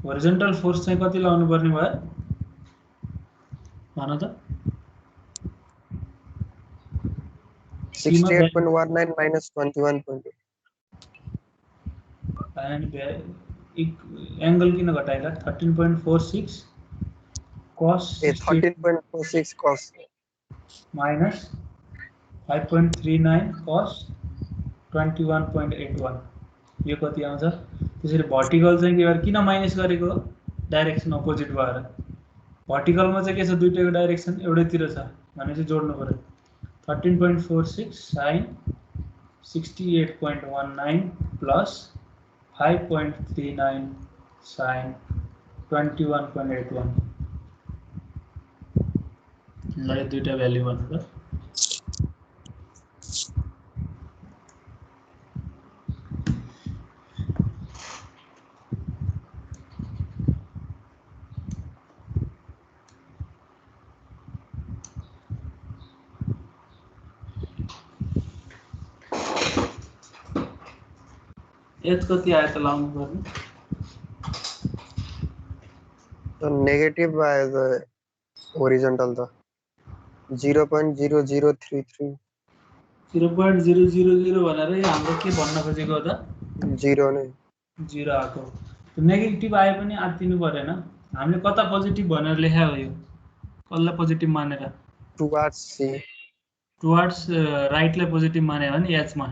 होरिजोन्टल फोर्स चाहिँ कति लगाउनु पर्ने भयो भन त? 68.19 minus 21.8. एंगल किन घटाएला? 13.46 cos 13.46 cos minus 5.39 cos 21.81 यो कति आउँछ? त्यसरी भर्टिकल चाहिँ के भएर किन माइनस गरेको? डाइरेक्सन अपोजिट भएर। भर्टिकलमा चाहिँ के छ? दुईटैको डाइरेक्सन एउटैतिर छ भनेपछि जोड्नु पर्यो। 13.46 sin 68.19 plus 5.39 sin 21.81 ल यो दुईटा भ्यालु भन्नु त। एच कति आयो त लाउनु पर्ने? so negative by the horizontal the 0.0033 0.000 भनेर यो हाम्रो के भन्न खोजेको त? 0 नै 0 आएको। नेगेटिभ आए पनि आत्तिनु परेन। हामीले कता पोजिटिभ भनेर लेखा हो? यो कसलाई पोजिटिभ मानेर? towards C टुवर्ड्स राइटलाई पोजिटिभ माने भने एचमा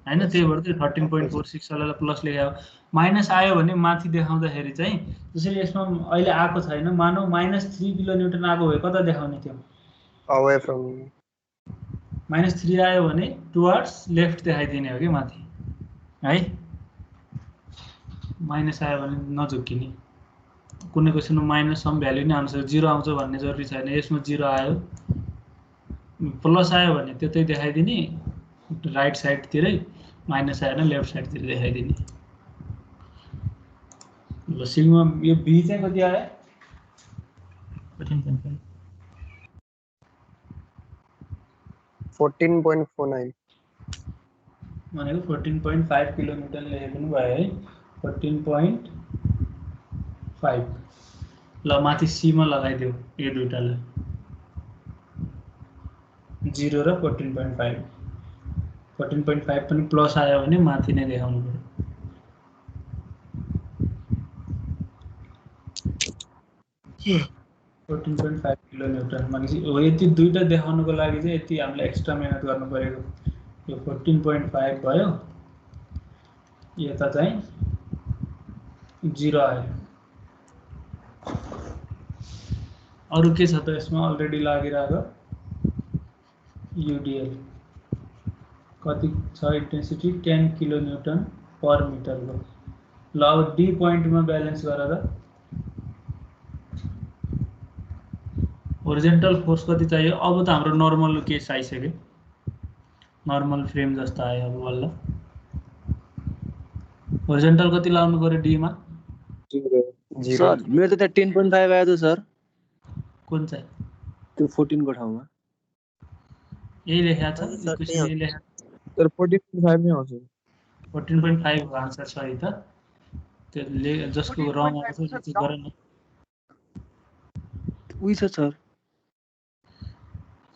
हैन, त्यही भएर चाहिँ 13.46 वालालाई प्लस लेखा हो। माइनस आयो भने माथि देखाउँदाखेरि चाहिँ जसरी यसमा अहिले आएको छैन, मानौ -3 किलोन्युटन आएको भए कता देखाउने थियो? away from -3 आयो भने टुवर्ड्स लेफ्ट देखाइदिने हो कि माथि है। माइनस आयो भने नझुक्किने। कुनै क्वेसनमा माइनस सम भ्यालु नै आउँछ, 0 आउँछ भन्ने जरुरी छैन। यसमा 0 आयो, प्लस आयो भने त्यतै देखाइदिने राइट साइडतिरै, माइनस आयो भने लेफ्ट साइडतिर देखाइदिने। ल सिग्मा यो बी चाहिँ कति आयो? 14.5 14.49 भनेको 14.5 किलोमिटर लेखेको पनि भयो है। 14.5 ल माथि सीमा लगाइदेऊ यो दुईटालाई, 0 र 14.5। 14.5 पनि प्लस आयो भने माथि नै देखाउनु पर्यो। 14.5 किलोन्युटन भनेपछि हो। यति दुईटा देखाउनुको लागि चाहिँ यति हामीले एक्स्ट्रा मेहनत गर्नु परेको। यो 14.5 भयो, यता चाहिँ 0 आयो। अरु के छ त यसमा? अलरेडी लागिरहेको युडिएल कति छ? इन्टेन्सिटी 10 किलोन्युटन पर मिटरको। ल अब डी पोइन्टमा ब्यालेन्स गरेर होरिजेन्टल फोर्स कति चाहियो? अब त हाम्रो नर्मल केस आइसक्यो, नर्मल फ्रेम जस्तो आयो। अब बल्ल होरिजेन्टल कति लाउनु पर्यो डी मा? 0 सर मेरो त त्यहाँ 10.5 आयो त सर। कुन चाहिँ? त्यो 14 को ठाउँमा यही लेखा छ, इक्वेसन यही लेखा। तर 14.5 नै आउँछ। 14.5 को आन्सर सही त? त्यो जसको रङ आउँछ त्यो चाहिँ गर न। उही छ सर।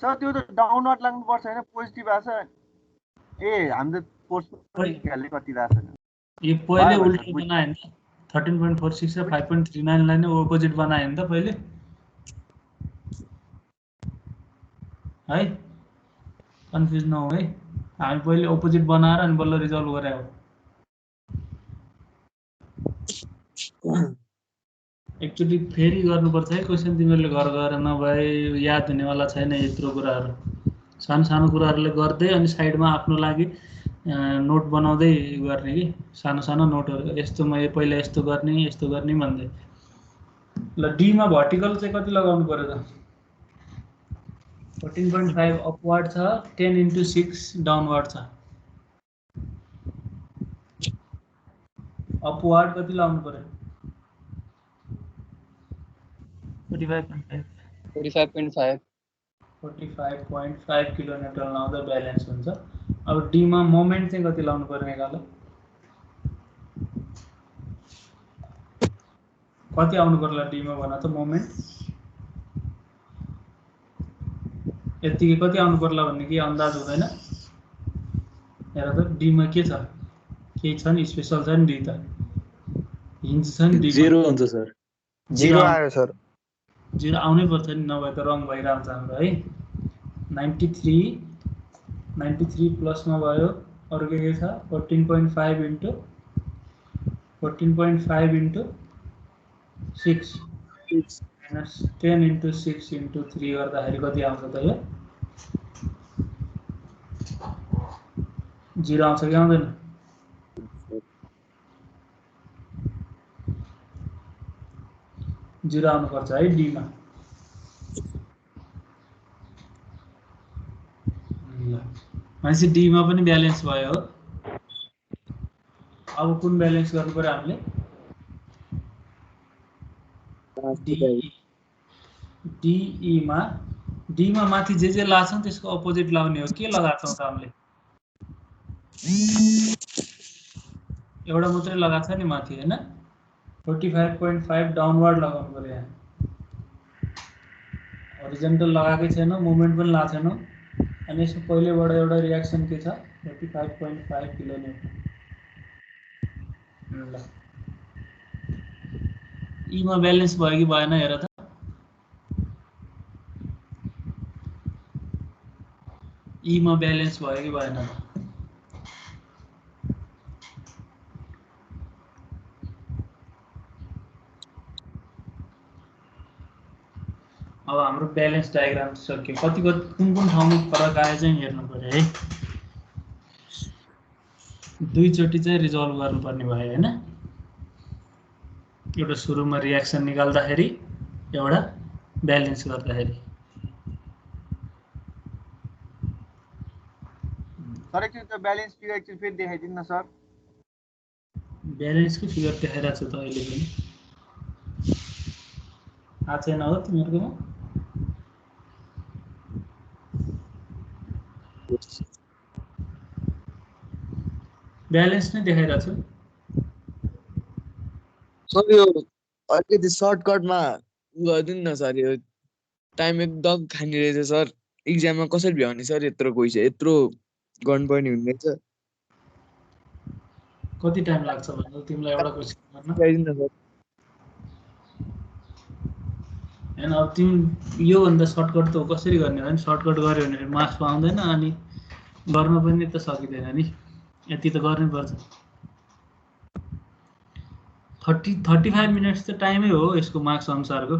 सर त्यो त डाउनवर्ड लाग्नु पर्छ हैन? पोजिटिभ आछ। ए हाम्रो फोर्स निकाल्ने कति आछ? यो पहिले उल्टो बनायो नि। 13.46 र 5.39 लाई नै अपोजिट बनायो नि त पहिले है। कन्फ्युज नहो है। हामी पहिले अपोजिट बनाएर अनि बल्ल रिजल्भ गरे हो। एकचोटि फेरि गर्नुपर्छ है क्वेसन। तिमीहरूले घर गएर नभए याद हुनेवाला छैन यत्रो कुराहरू। सानो सानो कुराहरूले गर्दै अनि साइडमा आफ्नो लागि नोट बनाउँदै गर्ने कि सानो सानो नोटहरू। यस्तोमा यो पहिला यस्तो गर्ने भन्दै। ल डी मा भर्टिकल चाहिँ कति लगाउनु पर्यो त? 14.5 अपवार्ड छ, 10 × 6 डाउनवार्ड छ। अपवार्ड कति लाउनु पर्यो? 45.5 45.5 45.5 किलोन्युटन लाउँदा ब्यालेन्स हुन्छ। अब डीमा मोमेन्ट चाहिँ कति लाउनु पर्ने कालो? कति आउनु पर्ला डीमा भन त मोमेन्ट? यतिकै कति आउनु पर्ला भन्ने के अन्दाज हुँदैन? हेर त डीमा के छ? केही छ नि स्पेशल छ नि डी त? हिन्ज छ नि डी? 0 हुन्छ सर। 0 आयो सर। 0 आउनै पर्छ नि, नभए त रङ भइरहन्छ हाम्रो है। 93 प्लसमा भयो, अरू के छ? 14.5 इन्टु 6 माइनस 10 इन्टु 6 इन्टु 3 गर्दाखेरि कति आउँछ त यो? 0 आउँछ कि आउँदैन? जिरो आउनुपर्छ है डीमा। भनेपछि डीमा पनि ब्यालेन्स भयो। अब कुन ब्यालेन्स गर्नु पर्यो हामीले? डीईमा डीमा माथि जे लाग्छौँ त्यसको अपोजिट लाउने हो। के लगाछौँ त हामीले? एउटा मात्रै लगाएको छ नि माथि हैन? 45.5 डाउनवर्ड लगाउनु पर्यो यहाँ। हरिजन्टल लगाएकै छैन, मुभमेन्ट पनि लाएको छैन। अनि यसको पहिलेबाट एउटा रियाक्सन के छ? 45.5 किलोन्युटन। ल ईमा ब्यालेन्स भयो कि भएन हेर त? ईमा ब्यालेन्स भयो कि भएन? अब हाम्रो ब्यालेन्स डायग्राम सक्यो। कति कुन ठाउँमा फरक आयो चाहिँ हेर्नु पर्यो है। दुईचोटि चाहिँ रिजल्भ गर्नुपर्ने भयो हैन? एउटा सुरुमा रियाक्सन निकाल्दाखेरि, एउटा ब्यालेन्स गर्दाखेरि। सर एकचोटि त्यो ब्यालेन्स फिगर एकचोटि फेरि देखाइदिनु न सर। ब्यालेन्सको फिगर देखाइरहेको छु त अहिले पनि। थाहा छैन हो तिमीहरूकोमा? ब्यालेन्स नै देखाइरहेको छु। सर यो अलिकति सर्टकटमा गरिदिनु न सर, यो टाइम एकदम खाने रहेछ सर। इक्जाममा कसरी भ्याउने सर? यत्रो क्वेसन यत्रो गर्नुपर्ने हुने रहेछ। कति टाइम लाग्छ भन्दा तिमीलाई एउटा क्वेसन गर्न? गरिदिनु न सर। हैन अब तिमी योभन्दा सर्टकट त कसरी गर्ने हो? सर्टकट गऱ्यो भने मार्क्स पाउँदैन, अनि गर्न पनि त सकिँदैन नि। यति त गर्नै पर्छ। 35 मिनट्स त टाइमै हो यसको मार्क्स अनुसारको।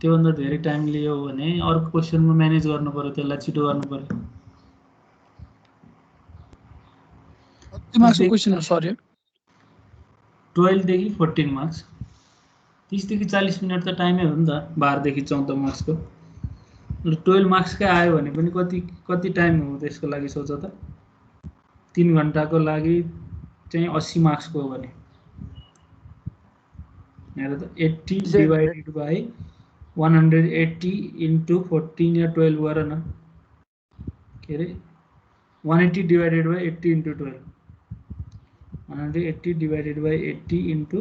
त्योभन्दा धेरै टाइम लियो भने अर्को क्वेसनमा म्यानेज गर्नु पर्यो, त्यसलाई छिटो गर्नु पर्यो। कति मार्क्सको क्वेसन हो सर यो? 12 देखि 14 मार्क्स। 30 देखि 40 मिनट त टाइमै हो नि त, 12 देखि 14 मार्क्सको। 12 मार्क्सकै आयो भने पनि कति टाइम हो त्यसको लागि सोच त? 3 घन्टाको लागि चाहिँ 80 मार्क्सको हो भने हेर त 80 डिवाइडेड बाई 180 इन्टु 14 या 12 गर न। के अरे 180 divided by 80 into 12। 180 divided by 80 into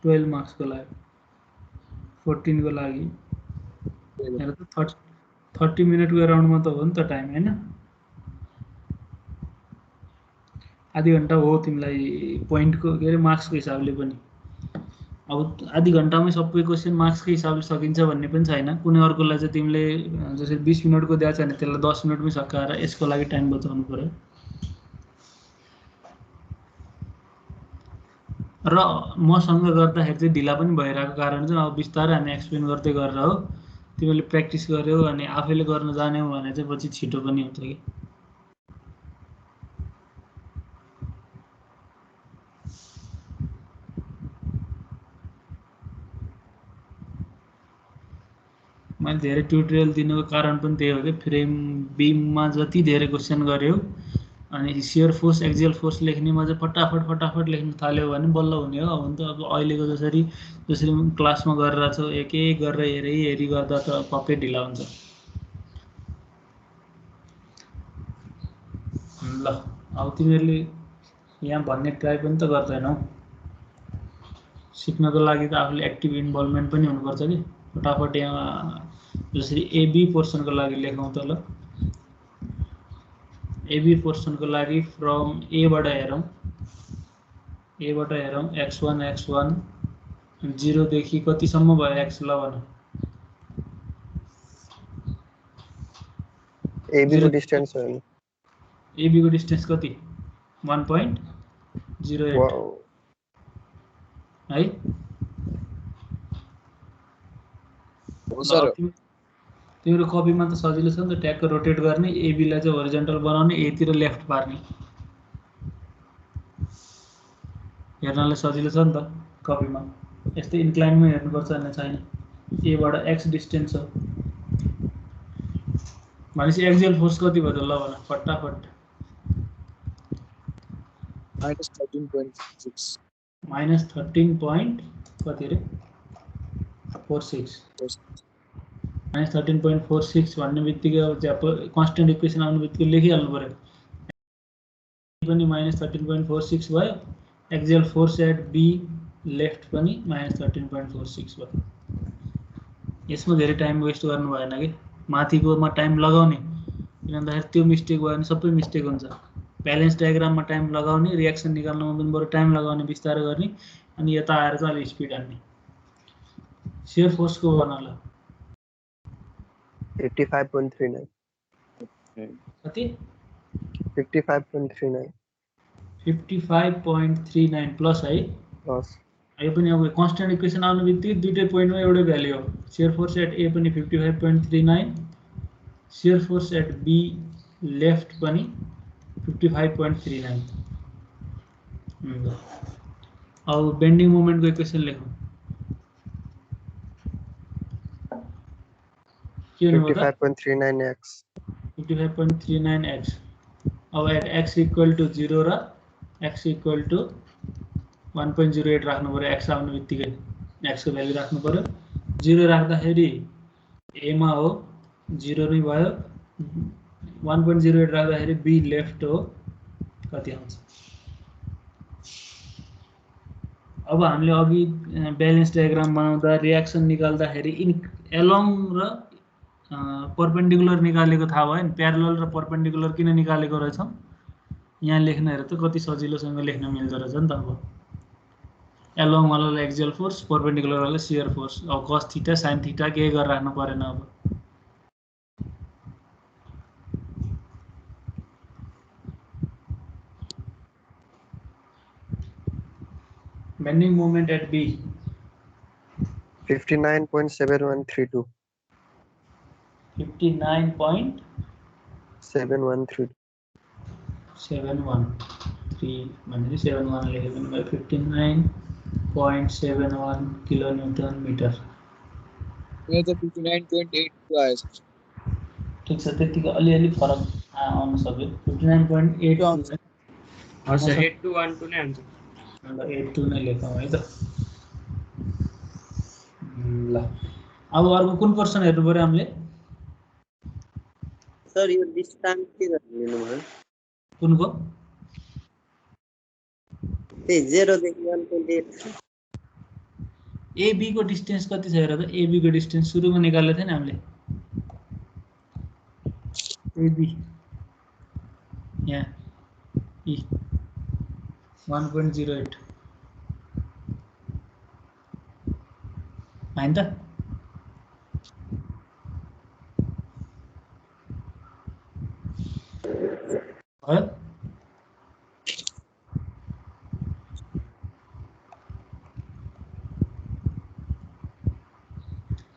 12 मार्क्सको लागि, 14 को लागि हेर त 30 मिनटको राउन्डमा त हो नि त टाइम हैन? आधी घन्टा हो तिमीलाई पोइन्टको के अरे मार्क्सको हिसाबले पनि। अब आधी घन्टामै सबै क्वेसन मार्क्सकै हिसाबले सकिन्छ भन्ने पनि छैन। कुनै अर्कोलाई चाहिँ तिमीले जसरी 20 मिनटको दिएको छ भने त्यसलाई 10 मिनटमै सकाएर यसको लागि टाइम बचाउनु पर्यो। र मसँग गर्दाखेरि चाहिँ ढिला पनि भइरहेको कारण चाहिँ अब बिस्तारै हामी एक्सप्लेन गर्दै गरेर हो। तिमीले प्र्याक्टिस गर्यौ अनि आफैले गर्न जान्यौ भने चाहिँ पछि छिटो पनि हुन्छ कि। मैले धेरै ट्युटोरियल दिनुको कारण पनि त्यही हो कि फ्रेम बिममा जति धेरै क्वेसन गर्यो अनि सियर फोर्स एक्जियल फोर्स लेख्नेमा चाहिँ फटाफट लेख्न थाल्यो भने बल्ल हुने हो। हुन त अब अहिलेको जसरी क्लासमा गरेर छौ एक एक गरेर हेरी गर्दा त पक्कै ढिला हुन्छ। ल अब तिमीहरूले यहाँ भन्ने ट्राई पनि त गर्दैनौ। सिक्नको लागि त आफूले एक्टिभ इन्भल्भमेन्ट पनि हुनुपर्छ कि। फटाफट यहाँ जसरी एबी पोर्सनको लागि लेखौँ त ल। एबी पोर्सनको लागि फ्रम एबाट हेरौँ, x1 x1 0 देखि कतिसम्म भयो x ल भन। एबी को डिस्टेन्स हो नि। एबी को डिस्टेन्स कति 1.08 वाउ है। हो सर। तिम्रो कपीमा त सजिलो छ नि त, ट्याक्क रोटेट गर्ने, एबीलाई चाहिँ होरिजन्टल बनाउने, एतिर लेफ्ट पार्ने। हेर्नलाई सजिलो छ नि त कपीमा। यस्तै इन्क्लाइनमा हेर्नुपर्छ भन्ने छैन। एबाट एक्स डिस्टेन्स हो भनेपछि एक्जियल फोर्स कति भयो त ल भन फटाफट। -13.6 -13 point कति रे 46 -13.46 भन्ने बित्तिकै अब कन्स्टेन्ट इक्वेसन आउने बित्तिकै लेखिहाल्नु पर्यो। पनि -13.46 भयो, axial force at B left पनि -13.46 भयो। यसमा धेरै टाइम वेस्ट गर्नु भएन कि, माथिकोमा टाइम लगाउने, किन भन्दाखेरि त्यो मिस्टेक भयो भने सबै मिस्टेक हुन्छ। ब्यालेन्स डायग्राममा टाइम लगाउने, रियाक्सन निकाल्नमा पनि बरु टाइम लगाउने, बिस्तारै गर्ने, अनि यता आएर चाहिँ अलि स्पिड हान्ने। शियर फोर्सको भन ल 55.39 कति 55.39 55.39 प्लस है। प्लस यो पनि अब कन्स्टेन्ट इक्वेसन आउने बित्तिकै दुईटै पोइन्टमा एउटै भ्याल्यु हो। शियर फोर्स एट ए पनि 55.39, shear force at B left पनि 55.39। अब बेन्डिङ मोमेन्टको इक्वेसन लेखौँ। के हुनु भयो त 55.39x 55.39x। अब एट x इक्वल टु 0 र x इक्वल टु 1.08 राख्नु पर्यो। x आउने बित्तिकै x को भ्यालु राख्नु पर्यो। 0 राख्दाखेरि a मा हो 0 नै भयो, 1.08 राख्दाखेरि b लेफ्ट हो, कति आउँछ। अब हामीले अघि ब्यालेन्स डायग्राम बनाउँदा रियाक्सन निकाल्दाखेरि एलोङ र परपेन्डिकुलर निकालेको थाहा भयो नि। प्यारलल र परपेन्डिकुलर किन निकालेको रहेछौँ यहाँ लेख्न हेर त कति सजिलोसँग लेख्न मिल्दो रहेछ नि त। अब एलोङ वालालाई एक्जियल फोर्स, परपेन्डिकुलर वाला शियर फोर्स। अब कस थीटा साइन थीटा केही गरेर राख्नु परेन। अब बेन्डिङ मोमेन्ट एट बी 59.7132 59.71 भनेपछि 71 लेख्यो भने भयो 59.71 किलोन्युटन मिटर। मेरो त 59.82 आएछ। ठिक छ, त्यतिको अलिअलि फरक आउन सक्यो। 59.82 हजुर 8212 नै हुन्छ। 82 नै लेखौँ है त। ल अब अर्को कुन पर्सन हेर्नु पर्यो हामीले? सर यो डिस्टेन्स के लिनु भयो? कुनको? त्यही 0 देखि 1.8 एबी को डिस्टेन्स कति छ हेर त। एबी को डिस्टेन्स सुरुमा निकालेको थियो नि हामीले। एबी यहाँ 1.08 होइन त। भयो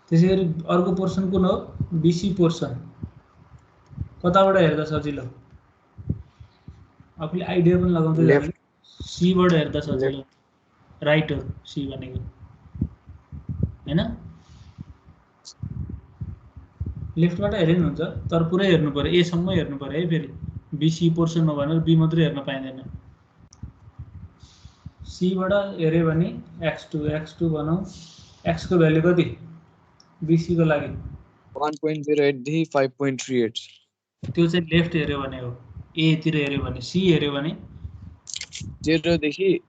त्यसै गरी अर्को पोर्सन कुन हो? BC portion. कताबाट हेर्दा सजिलो? आफूले आइडिया पनि लगाउँदै जाने। सीबाट हेर्दा सजिलो राइट हो सी भनेको हैन। लेफ्टबाट हेरे नि हुन्छ, तर पुरै हेर्नु पर्यो, ए सम्म हेर्नु पर्यो है। फेरि बीसी पोर्सनमा भनेर बी मात्रै हेर्न पाइँदैन। सीबाट हेऱ्यो भने x2 भनौँ, x को भ्यालु कति बीसी को लागि 1.08 देखि 5.38 त्यो चाहिँ लेफ्ट हेऱ्यो भने हो। ए तिर हेऱ्यो भने, सी हेऱ्यो भने 0 देखि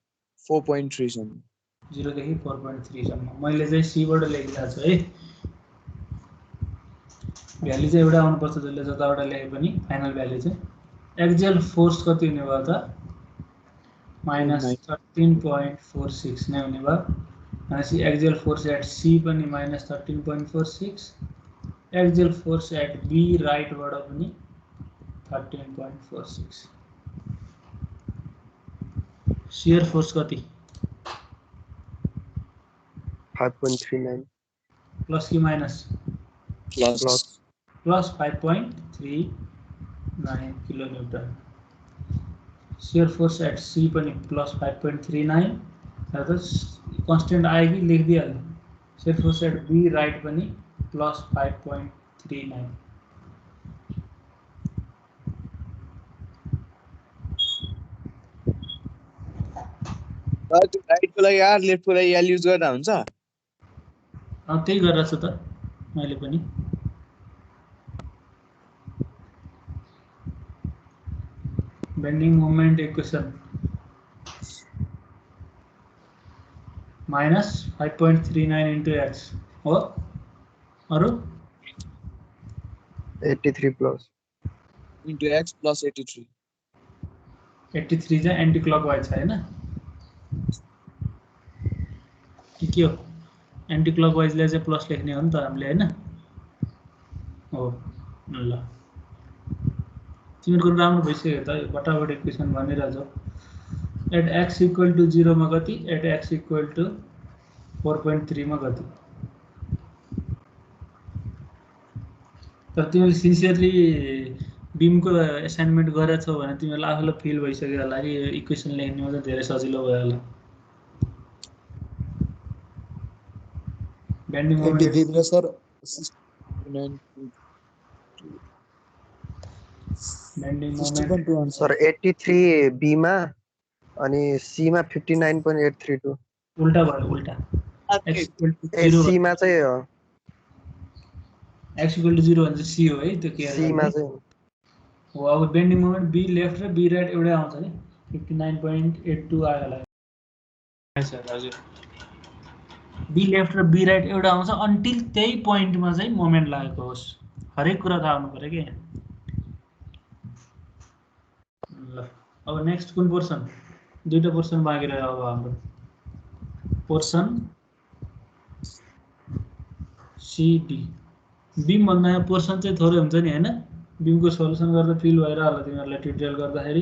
4.3 सम्म 0 देखि 4.3 सम्म। मैले चाहिँ सीबाट लेखिरहेको छु है। भ्यालु चाहिँ एउटा आउनुपर्छ जसले जताबाट लेखे पनि फाइनल भ्यालु चाहिँ एक्जियल फोर्स कति हुने भयो त -13.46 नै हुने भयो। भनेपछि एक्जियल फोर्स एट सी पनि -13.46, एक्जियल फोर्स एट बी राइटबाट पनि 13.46। शियर फोर्स कति 5.39 प्लस कि minus plus 5.39 kilonewton. Shear force at C पनि प्लस 5.39 कन्स्टेन्ट आयो कि लेखिदिइहाल्नु। Shear force at B right पनि प्लस 5.39। राइटको लागि आर लेफ्टको लागि एल युज गर्दा हुन्छ। त्यही गरेर छु त मैले पनि। Bending moment equation -5.39 into x हो। अरू 83 प्लस इन्टु एक्स प्लस 83 चाहिँ एन्टी क्लकवाइज छ हैन के हो? एन्टी क्लकवाइजले चाहिँ प्लस लेख्ने हो नि त हामीले हैन हो। ल तिमीहरूको राम्रो भइसक्यो त यो फटाफट इक्वेसन भनिरहेछ। एट एक्स इक्वल टु 0 मा कति, एट एक्स इक्वल टु 4.3 मा कति। तर तिमीले सिन्सियरली बीमको एसाइनमेन्ट गरेछौ भने तिमीलाई आफूलाई फिल भइसक्यो होला कि इक्वेसन लेख्नुमा चाहिँ धेरै सजिलो भयो होला। Bending moment sir bending moment sir 83 B मा अनि सी मा 59.832 उल्टा भयो उल्टा। X equal to A C मा चाहिँ एक्स इक्वल टु 0 भने चाहिँ सी हो है त्यो के सी मा चाहिँ हो। अब बेन्डिङ मोमेन्ट बी लेफ्ट र बी राइट एउटै आउँछ नि 59.82 आयो होला। हजुर बी लेफ्ट र बी राइट एउटा आउँछ अन्टिल त्यही पोइन्टमा चाहिँ मोमेन्ट लागेको होस्। हरेक कुरा थाहा हुनु पर्यो कि। ल अब नेक्स्ट कुन पोर्सन? दुईटा पोर्सन बाँकी रह्यो अब हाम्रो। पोर्सन सिडी बीम भन्दा पोर्सन चाहिँ थोरै हुन्छ नि हैन। बीमको सोलुसन गर्दा फिल भएर होला तिमीहरूलाई ट्युटोरियल गर्दाखेरि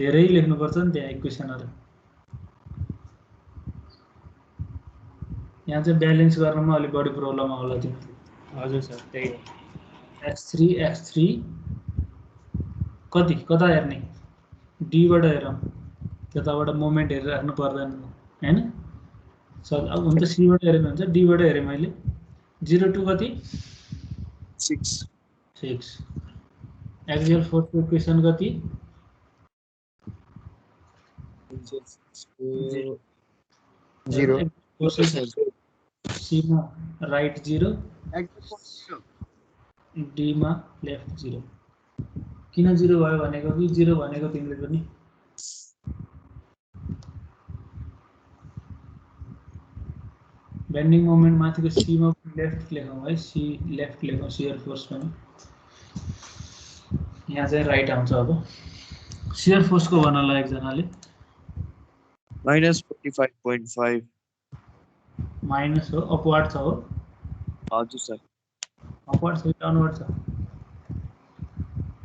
धेरै लेख्नुपर्छ नि त्यहाँ इक्वेसनहरू। यहाँ चाहिँ ब्यालेन्स गर्नमा अलि बढी प्रब्लम होला तिमीले। हजुर सर त्यही हो। x3 कति कता हेर्ने डीबाट हेरौँ त्यताबाट मोमेन्ट हेरेर राख्नु पर्दैन हैन। सर अब हुन्छ सीबाट हेरेन हुन्छ डीबाट हेरेँ मैले 0 टु कति 6 एक्सियल फोर्सको इक्वेसन कति 0 सी मा राइट 0 डी मा लेफ्ट 0। किन 0 भयो भनेको कि 0 भनेको तिमीले पनि बेन्डिङ मोमेन्ट माथिको सी मा लेफ्ट लेखौँ है। सी लेफ्ट लेखौँ शियर फोर्स पनि यहाँ चाहिँ राइट आउँछ। अब शियर फोर्सको भन्नलाई एकजनाले -45.5 माइनस हो अपवार्ड छ हो। हजुर सर अपवार्ड छ कि डाउनवार्ड छ?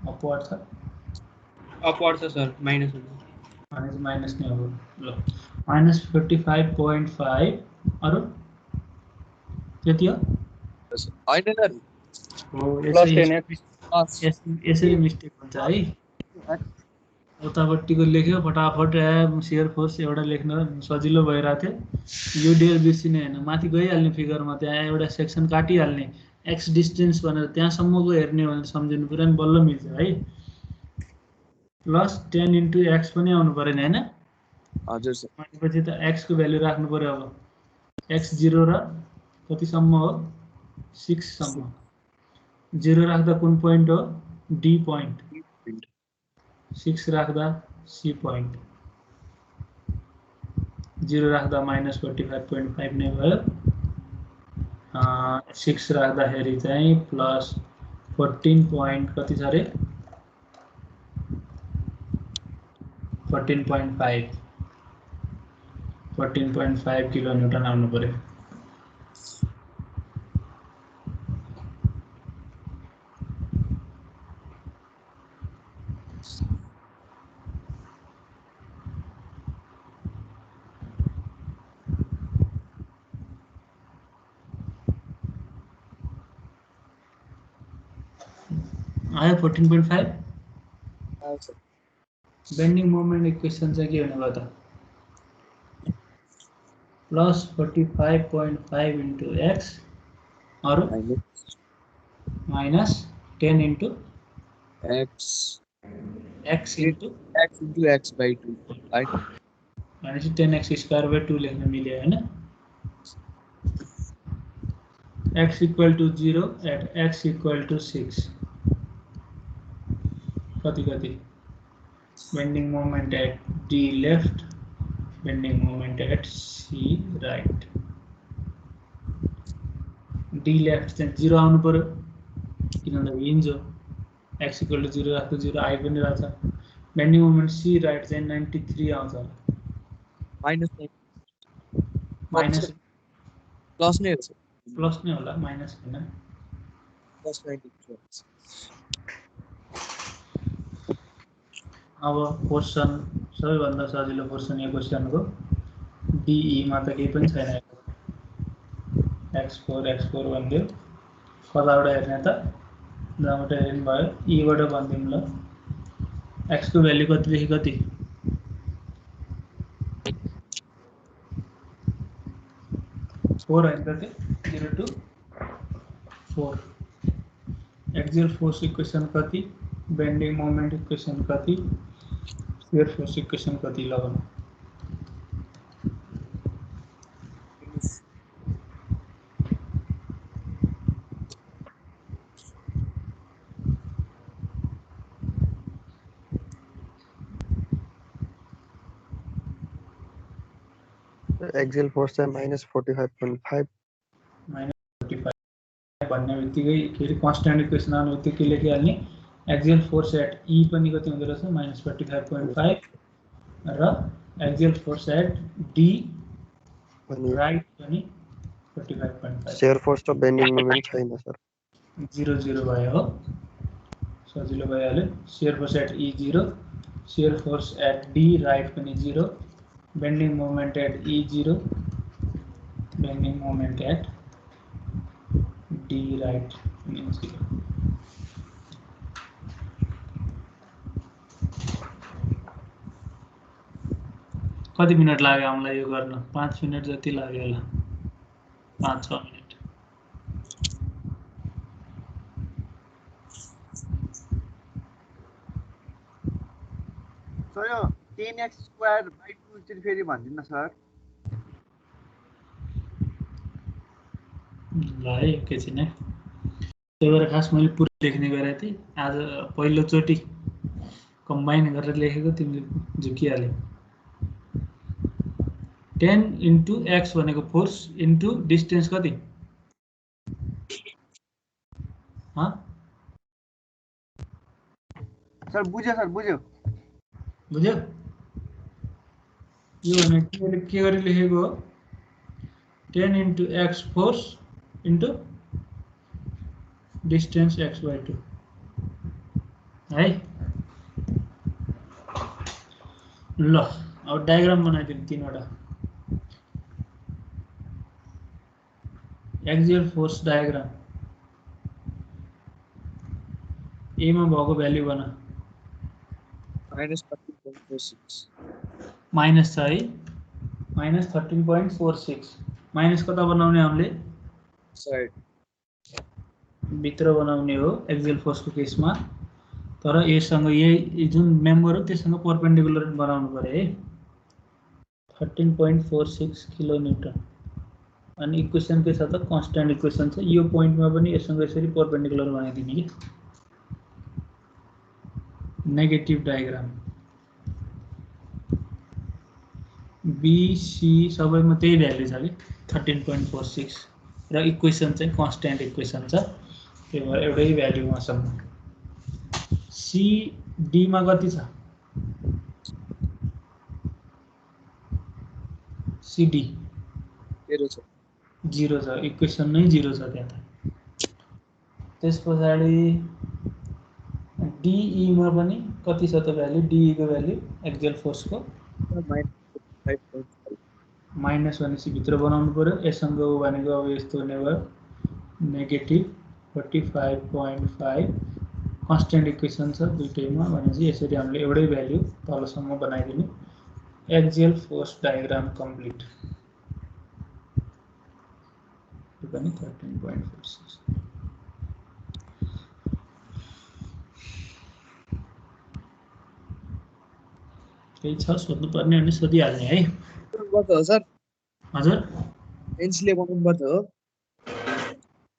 अपवार्ड छ। अपवार्ड छ सर माइनस हुन्छ भने माइनस नै हो। ल -45.5 अरु त्यति हो हैन सर हो। यसरी मिस्टेक हुन्छ है। उतापट्टिको लेख्यो फटाफट शियर फोर्स एउटा लेख्न सजिलो भइरहेको थियो। यो डेल बिर्सिने हैन माथि गइहाल्ने फिगरमा त्यहाँ एउटा सेक्सन काटिहाल्ने एक्स डिस्टेन्स भनेर त्यहाँसम्मको हेर्ने भनेर सम्झिनु पर्यो नि बल्ल मिल्छ है। प्लस 10 इन्टु एक्स पनि आउनु पर्यो नि हैन हजुर सर भनेपछि त एक्स को भ्यालु राख्नु पर्यो अब एक्स 0 र कतिसम्म हो 6 सम्म 0 राख्दा कुन पोइन्ट हो डी पोइन्ट 6 राख्दा सी पोइन्ट 0 राख्दा -45.5 नै भयो 6 राख्दाखेरि चाहिँ प्लस 14 पोइन्ट कति छ रे 14.5 किलोन्युटन आउनु पर्यो आयो 14.5 बेन्डिङ मोमेन्ट इक्वेसन चाहिँ के हुने भयो त प्लस 45.5 इन्टु एक्स अरु minus 10 into x into x by 2 भनेपछि 10x स्क्वायर बाई 2 लेख्न मिल्यो हैन x equal to 0 at x equal to 6 कति bending moment at d left bending moment at c right d left चाहिँ 0 आउनु पर्यो किनभने हिन्ज हो x इक्वल टु 0 राख्दा 0 आइ पनि रहेछ बेन्डिङ मोमेन्ट c राइट चाहिँ 93 आउँछ माइनस प्लस नै होला माइनस हैन प्लस 93 अब क्वेशन सबैभन्दा सजिलो क्वेशन यो क्वेशनको DE मा त केही पनि छैन x4 भन्दियो कताबाट हेर्ने त जहाँबाट हेर्नु भयो E बाट भन्दिम ल x को भ्यालु कतिदेखि कति 4 हैन त 0 to 4 एक्सियल फोर्स इक्वेसन कति बेन्डिङ मोमेन्ट इक्वेसन कति शियर फोर्स इक्वेसन कति लगाउनु एक्सियल फोर्स चाहिँ -45.5 भन्ने बित्तिकै फेरि कन्स्ट्यान्ट इक्वेसन आउने बित्तिकै लेखिहाल्ने एक्सियल फोर्स एट E पनि कति हुँदो रहेछ -45.5 र axial force at D right पनि 45.5 शियर फोर्स र बेन्डिङ मोमेन्ट छैन सर 0 भयो हो सजिलो भइहाल्यो shear force at E 0 shear force at D right पनि 0 bending moment at E 0 bending moment at D right पनि 0 कति मिनट लाग्यो हामीलाई यो गर्न 5 मिनट जति लाग्यो होला 5-6 मिनट सर यो 10x स्क्वायर बाइ 2 चाहिँ फेरि भन्दिनु न सर ल है एकैछिन है त्यही भएर खास मैले पुरै लेख्ने गरेको थिएँ आज पहिलोचोटि कम्बाइन गरेर लेखेको तिमीले झुकिहाल्यो 10 इन्टु x भनेको फोर्स इन्टु डिस्टेन्स कति सर बुझ्यो यो भनेको मैले के गरी लेखेको हो 10 into x force into distance x/2 है ल अब डायग्राम बनाइदिउँ तीनवटा एक्सियल फोर्स डायग्राम ए मा भएको भ्यालु बना -13.46 माइनस छ है -13.46 माइनस कता बनाउने हामीले साइड भित्र बनाउने हो एक्सियल फोर्स को केसमा तर यससँग यही जुन मेम्बर हो त्यससँग परपेन्डिकुलर बनाउनु पर्यो है 13.46 किलोन्युटन अनि इक्वेसन के छ त कन्स्ट्यान्ट इक्वेसन छ यो पोइन्टमा पनि यससँग यसरी परपेन्डिकुलर बनाइदिने कि नेगेटिभ डायग्राम BC सबैमा त्यही भ्यालु छ कि 13.46 र इक्वेसन चाहिँ कन्स्ट्यान्ट इक्वेसन छ त्यही भएर एउटै भ्यालुमा सम्म CD मा कति छ CD 0 छ इक्वेसन नै 0 छ त्यहाँ त त्यसपछि DE मा पनि कति छ त भ्यालु DE को भ्यालु एक्सियल फोर्सको माइनस भनेपछि भित्र बनाउनु पर्यो यससँग भनेको अब यस्तो हुने भयो नेगेटिभ 45.5 कन्स्ट्यान्ट इक्वेसन छ दुईटैमा भनेपछि यसरी हामीले एउटै भ्यालु तलसम्म बनाइदिनु एक्सियल फोर्स डायग्राम कम्प्लिट यो पनि 13.46 केही छ सोध्नुपर्ने भने सोधिहाल्ने है सर हजुर पेन्सिलले बनाउनु पर्छ हो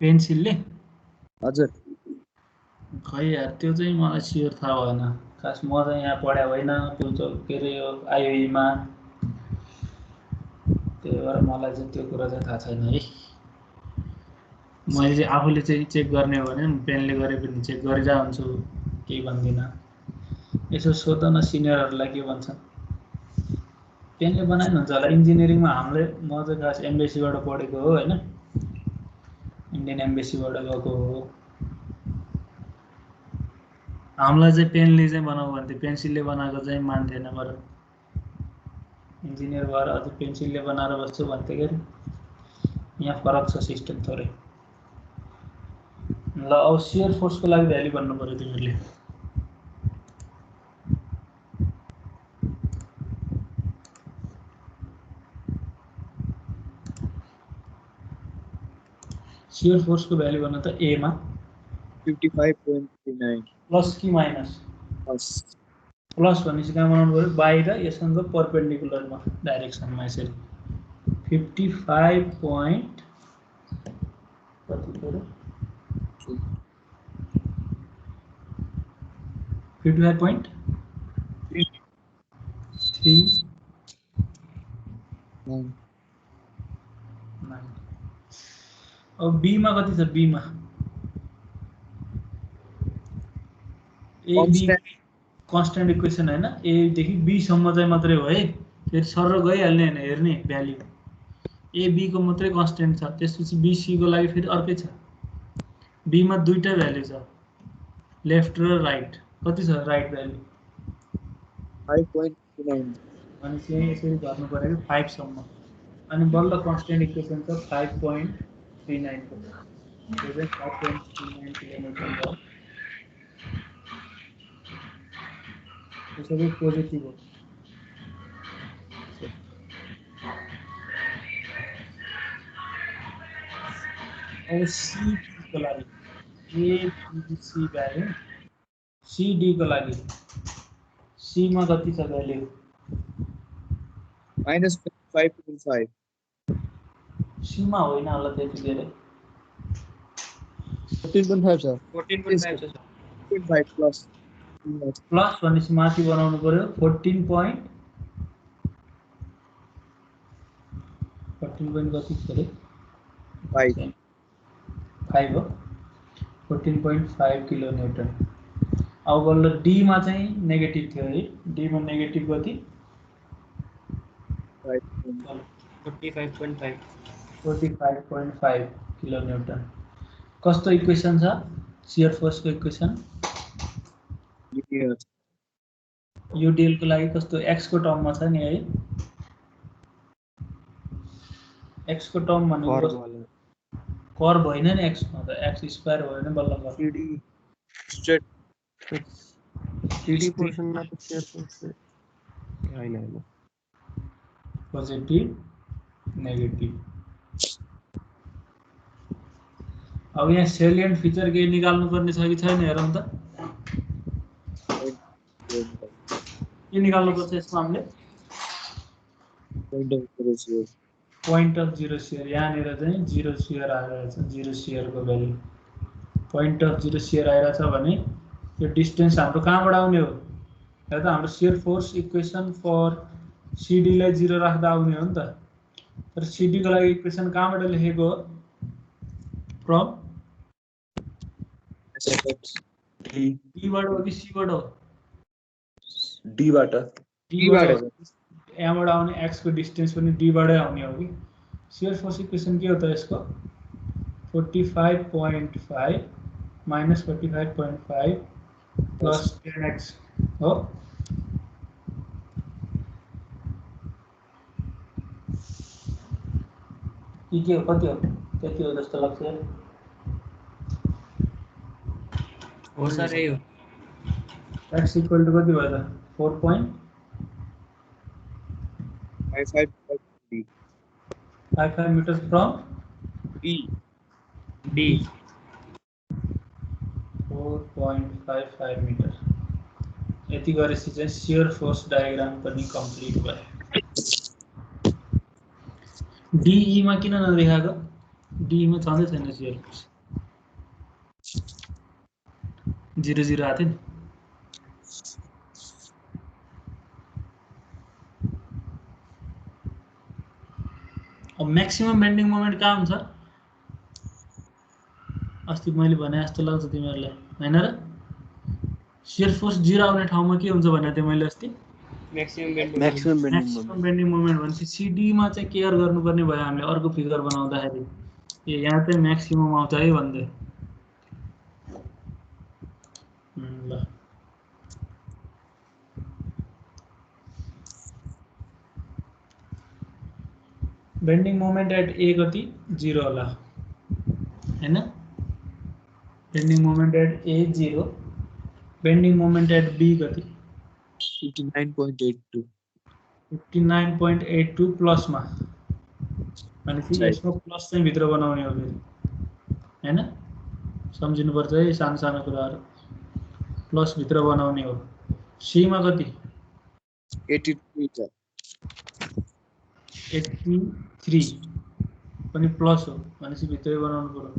पेन्सिलले हजुर खै यार त्यो चाहिँ मलाई स्योर थाहा भएन खास म चाहिँ यहाँ पढाएको होइन के अरे यो आइओईमा त्यही भएर मलाई चाहिँ त्यो कुरा चाहिँ थाहा छैन है मैले चाहिँ आफूले चाहिँ चेक गर्ने हो भने पेनले गरे पनि चेक गरिरहेको हुन्छु केही भन्दिनँ यसो सोध न सिनियरहरूलाई के भन्छन् पेनले बनाएन हुन्छ होला इन्जिनियरिङमा हामीले म चाहिँ खास एम्बेसीबाट पढेको हो होइन इन्डियन एम्बेसीबाट गएको हो हामीलाई चाहिँ पेनले चाहिँ बनाऊ भन्थ्यो पेन्सिलले बनाएको चाहिँ मान्थेन बरु इन्जिनियर भएर अझ पेन्सिलले बनाएर बस्छु भन्थ्यो क्या यहाँ फरक छ सिस्टम थोरै ल अब सियर फोर्सको लागि भ्यालु भन्नु पर्यो तिमीहरूले सियर फोर्सको भ्यालु भन्नु त ए मा 55.39 प्लस कि माइनस प्लस भनेपछि कहाँ बनाउनु पर्यो बाहिर यससँग परपेन्डिकुलरमा डाइरेक्सनमा यसरी 55 point कति पर्यो 55.3 अब बी मा कति छ बी मा ए बी कन्स्ट्यान्ट इक्वेसन हैन ए देखि बी सम्म चाहिँ मात्रै हो है फेरि सर गइहाल्ने हैन हेर्ने भ्यालु ए बी को मात्रै कन्स्ट्यान्ट छ त्यसपछि बी सी को लागि फेरि अर्कै छ बी मा दुईटा भ्यालु छ लेफ्ट र राइट कति छ राइट भ्यालु 5.29 अनि चाहिँ यसरी गर्नु पर्यो 5 सम्म अनि बल्ल कन्स्ट्यान्ट इक्वेसन छ 5.39 को यो चाहिँ 5.39 किलोमिटर हो यो सबै पोजिटिभ हो अब सी को लागि A B C value C D को लागि सी मा कति छ भ्यालु -5.5 सी मा होइन होला त्यति धेरै 14.5 सर 14.5 छ सर 14.5 प्लस प्लस भनेपछि माथि बनाउनु पर्यो 14 point कति थियो 5 हो 14.5 किलोन्युटन अब बल्ल डी मा चाहिँ नेगेटिभ थियो है डी मा नेगेटिभ कति 45.5 किलोन्युटन कस्तो इक्वेसन छ शियर फोर्सको इक्वेसन यूडीएल को लागि कस्तो एक्स को टर्ममा छ नि है एक्स को टर्म भनेको कर्व होइन नि एक्स मा त एक्स स्क्वायर भयो भने बल्ल सीडी स्ट्रेट सीडी पोर्सनमा त शियर फोर्स हैन पोजिटिभ नेगेटिभ अब यहाँ सेलिएन्ट फिचर केही निकाल्नु पर्ने छ कि छैन हेरौँ त के निकाल्नुपर्छ यसमा हामीले पोइन्ट अफ जिरो सियर यहाँनिर चाहिँ जिरो सियर आइरहेछ जिरो सियरको value point of zero shear आइरहेछ भने यो डिस्टेन्स हाम्रो कहाँबाट आउने हो या त हाम्रो सियर फोर्स इक्वेसन फर सिडीलाई 0 राख्दा आउने हो नि त तर सिडीको लागि इक्वेसन कहाँबाट लेखेको हो फ्रम डी बाट हो कि सी बाट हो डी बाट यहाँबाट आउने एक्स को डिस्टेन्स पनि डी बाटै आउने हो कि शियर फोर्स इक्वेसन के हो त यसको 45.5 माइनस 45.5 प्लस 10x हो के हो कति हो त्यति हो जस्तो लाग्छ हो सर यही हो x इक्वल टु कति भयो त 4.55 meters from D 4.55 meter यति गरेपछि चाहिँ शियर फोर्स डायग्राम पनि कम्प्लिट भयो डीई मा किन नदेखाएको डीई मा छँदै छैन शियर फोर्स 0 आथ्यो नि अब मैक्सिमम बेन्डिङ मोमेन्ट कहाँ हुन्छ अस्ति मैले भने जस्तो लाग्छ तिमीहरुलाई हैन र शियर फोर्स 0 आउने ठाउँमा के हुन्छ भने थिए मैले अस्ति मैक्सिमम बेन्डिङ मोमेन्ट भनेपछि सीडी मा चाहिँ केयर गर्नुपर्ने भयो हामीले अर्को फिगर बनाउँदाखेरि ए यहाँ चाहिँ म्याक्सिमम आउँछ है भन्दै ल बेन्डिङ मोमेन्ट एट ए कति 0 होला हैन bending moment at A 0 bending moment at B कति 59.82 प्लस मा भनेपछि यसको प्लस चाहिँ भित्र बनाउने हो फेरि हैन सम्झिनु पर्छ है सानो सानो कुराहरु प्लस भित्र बनाउने हो सी मा कति 83 पनि प्लस हो भनेपछि भित्रै बनाउनु पर्यो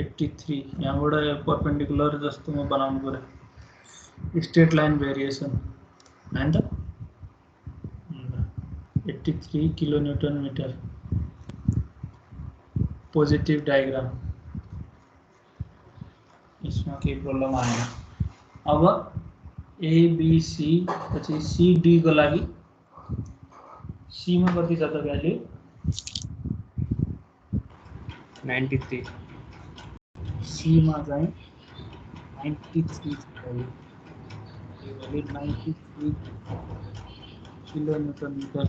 83 यहाँबाट परपेन्डिकुलर जस्तो म बनाउनु पर्यो स्ट्रेट लाइन भेरिएसन हैन त 83 kilo newton metre positive diagram यसमा केही प्रब्लम आएन अब ए बी सी पछि सी डी को लागि सी मा कति छ त भ्यालु 93 सी मा चाहिँ 93 छ भ्यालु यो भ्यालु 93 किलो न्यूटन मिटर छ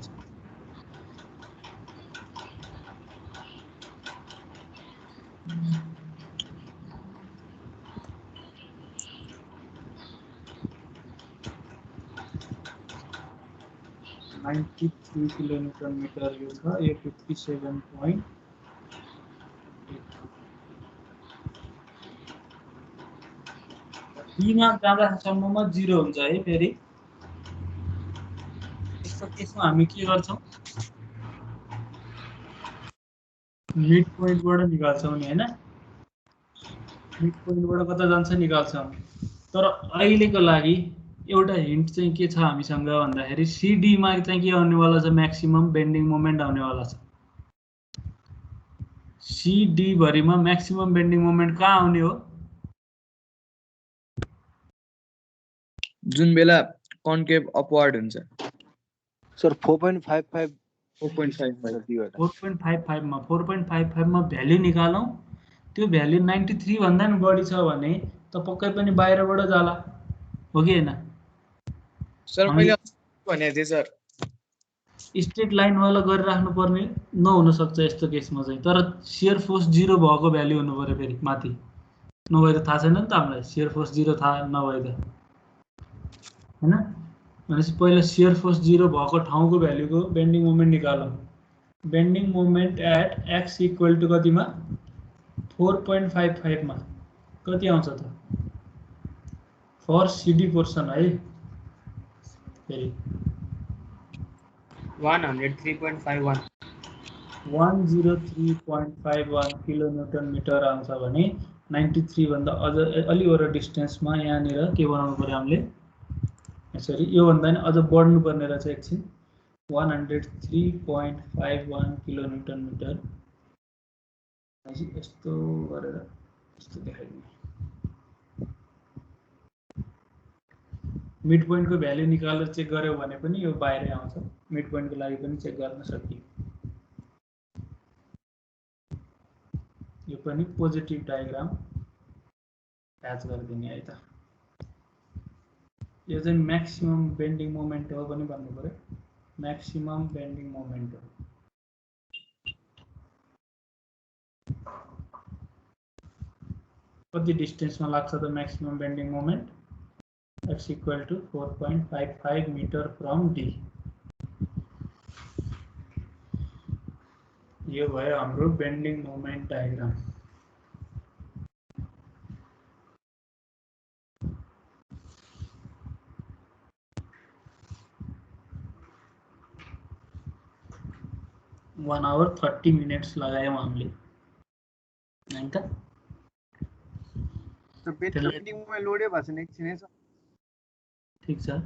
किलोमीटर मीटर यो छ यो 57 point बी मा जाँदासम्ममा 0 हुन्छ है फेरि यस्तो केसमा हामी के गर्छौं मिड पोइन्ट बाट निकाल्छौं नि हैन मिड पोइन्ट बाट कता जान्छ निकाल्छौं तर अहिलेको लागि एउटा हिन्ट चाहिँ के छ हामीसँग भन्दाखेरि सीडी मा चाहिँ के आउनेवाला छ म्याक्सिमम बेन्डिङ मोमेन्ट आउनेवाला छ सीडी भरिमा म्याक्सिमम बेन्डिङ मोमेन्ट कहाँ आउने हो जुन बेला कन्केभ अपवार्ड हुन्छ सर 4.55 मा 4.55 मा भ्यालु निकालौं त्यो भ्यालु 93 भन्दा नि बढी छ भने त पक्कै पनि बाहिरबाट जाला हो कि हैन सर मैले भने थिए सर स्ट्रेट लाइन वाला गरिराख्नु पर्ने नहुन सक्छ यस्तो केसमा चाहिँ तर शियर फोर्स 0 भएको भ्यालु हुनु पर्यो फेरि माथि नभए त थाहा छैन नि त हामीलाई शियर फोर्स 0 थाहा नभए त हैन भनेपछि पहिला शियर फोर्स 0 भएको ठाउँको भ्यालुको बेन्डिङ मोमेन्ट निकालौं bending moment at x equal to कतिमा 4.55 मा कति आउँछ त फर सीडी पोर्सन है फेरि 103.51 103.51 किलोन्युटन मिटर आउँछ भने 93 भन्दा अझ अलिकति डिस्टेन्समा यहाँनिर के बनाउनु पर्यो हामीले सरी योभन्दा नि अझ बढ्नु पर्ने रहेछ एकछिन 103.51 किलोन्युटन मिटर यस्तो गरेर यस्तो देखाइदिने मिड पोइन्टको भ्याल्यु निकालेर चेक गर्यो भने पनि यो बाहिरै आउँछ मिड पोइन्टको लागि पनि चेक गर्न सकियो यो पनि पोजिटिभ डायग्राम एच गरिदिने है त यो चाहिँ म्याक्सिमम बेन्डिङ मोमेन्ट हो पनि भन्नु पर्यो म्याक्सिमम बेन्डिङ मोमेन्ट हो कति डिस्टेन्समा लाग्छ त maximum bending moment x equal to 4.55 meter from D यो भयो हाम्रो bending moment diagram one hour 30 minutes लगायौं हामीले हैन त पेन्टिङमा लोडै भएको छैन एकछिनै छ ठीक छ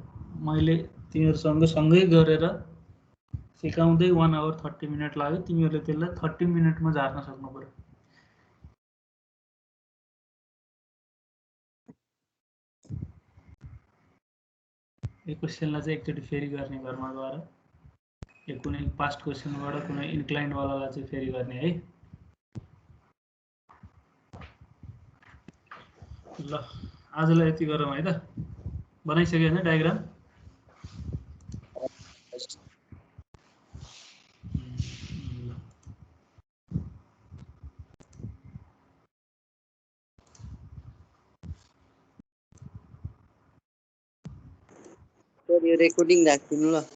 मैले तिमीहरुसँग सँगै गरेर सिकाउँदै 1 आवर 30 मिनट लाग्यो तिमीहरुले त्यसलाई 30 मिनटमा झार्न सक्नु पर्यो यो क्वेशनलाई चाहिँ एकचोटी फेरि गर्ने घरमा गएर यो कुनै पास्ट क्वेशनबाट कुनै इन्क्लाइन्ड वालालाई चाहिँ फेरि गर्ने है ल आजलाई यति गरौँ है त बनाइसक्यो हैन डायग्राम सर यो रेकर्डिङ राख्दिनु ल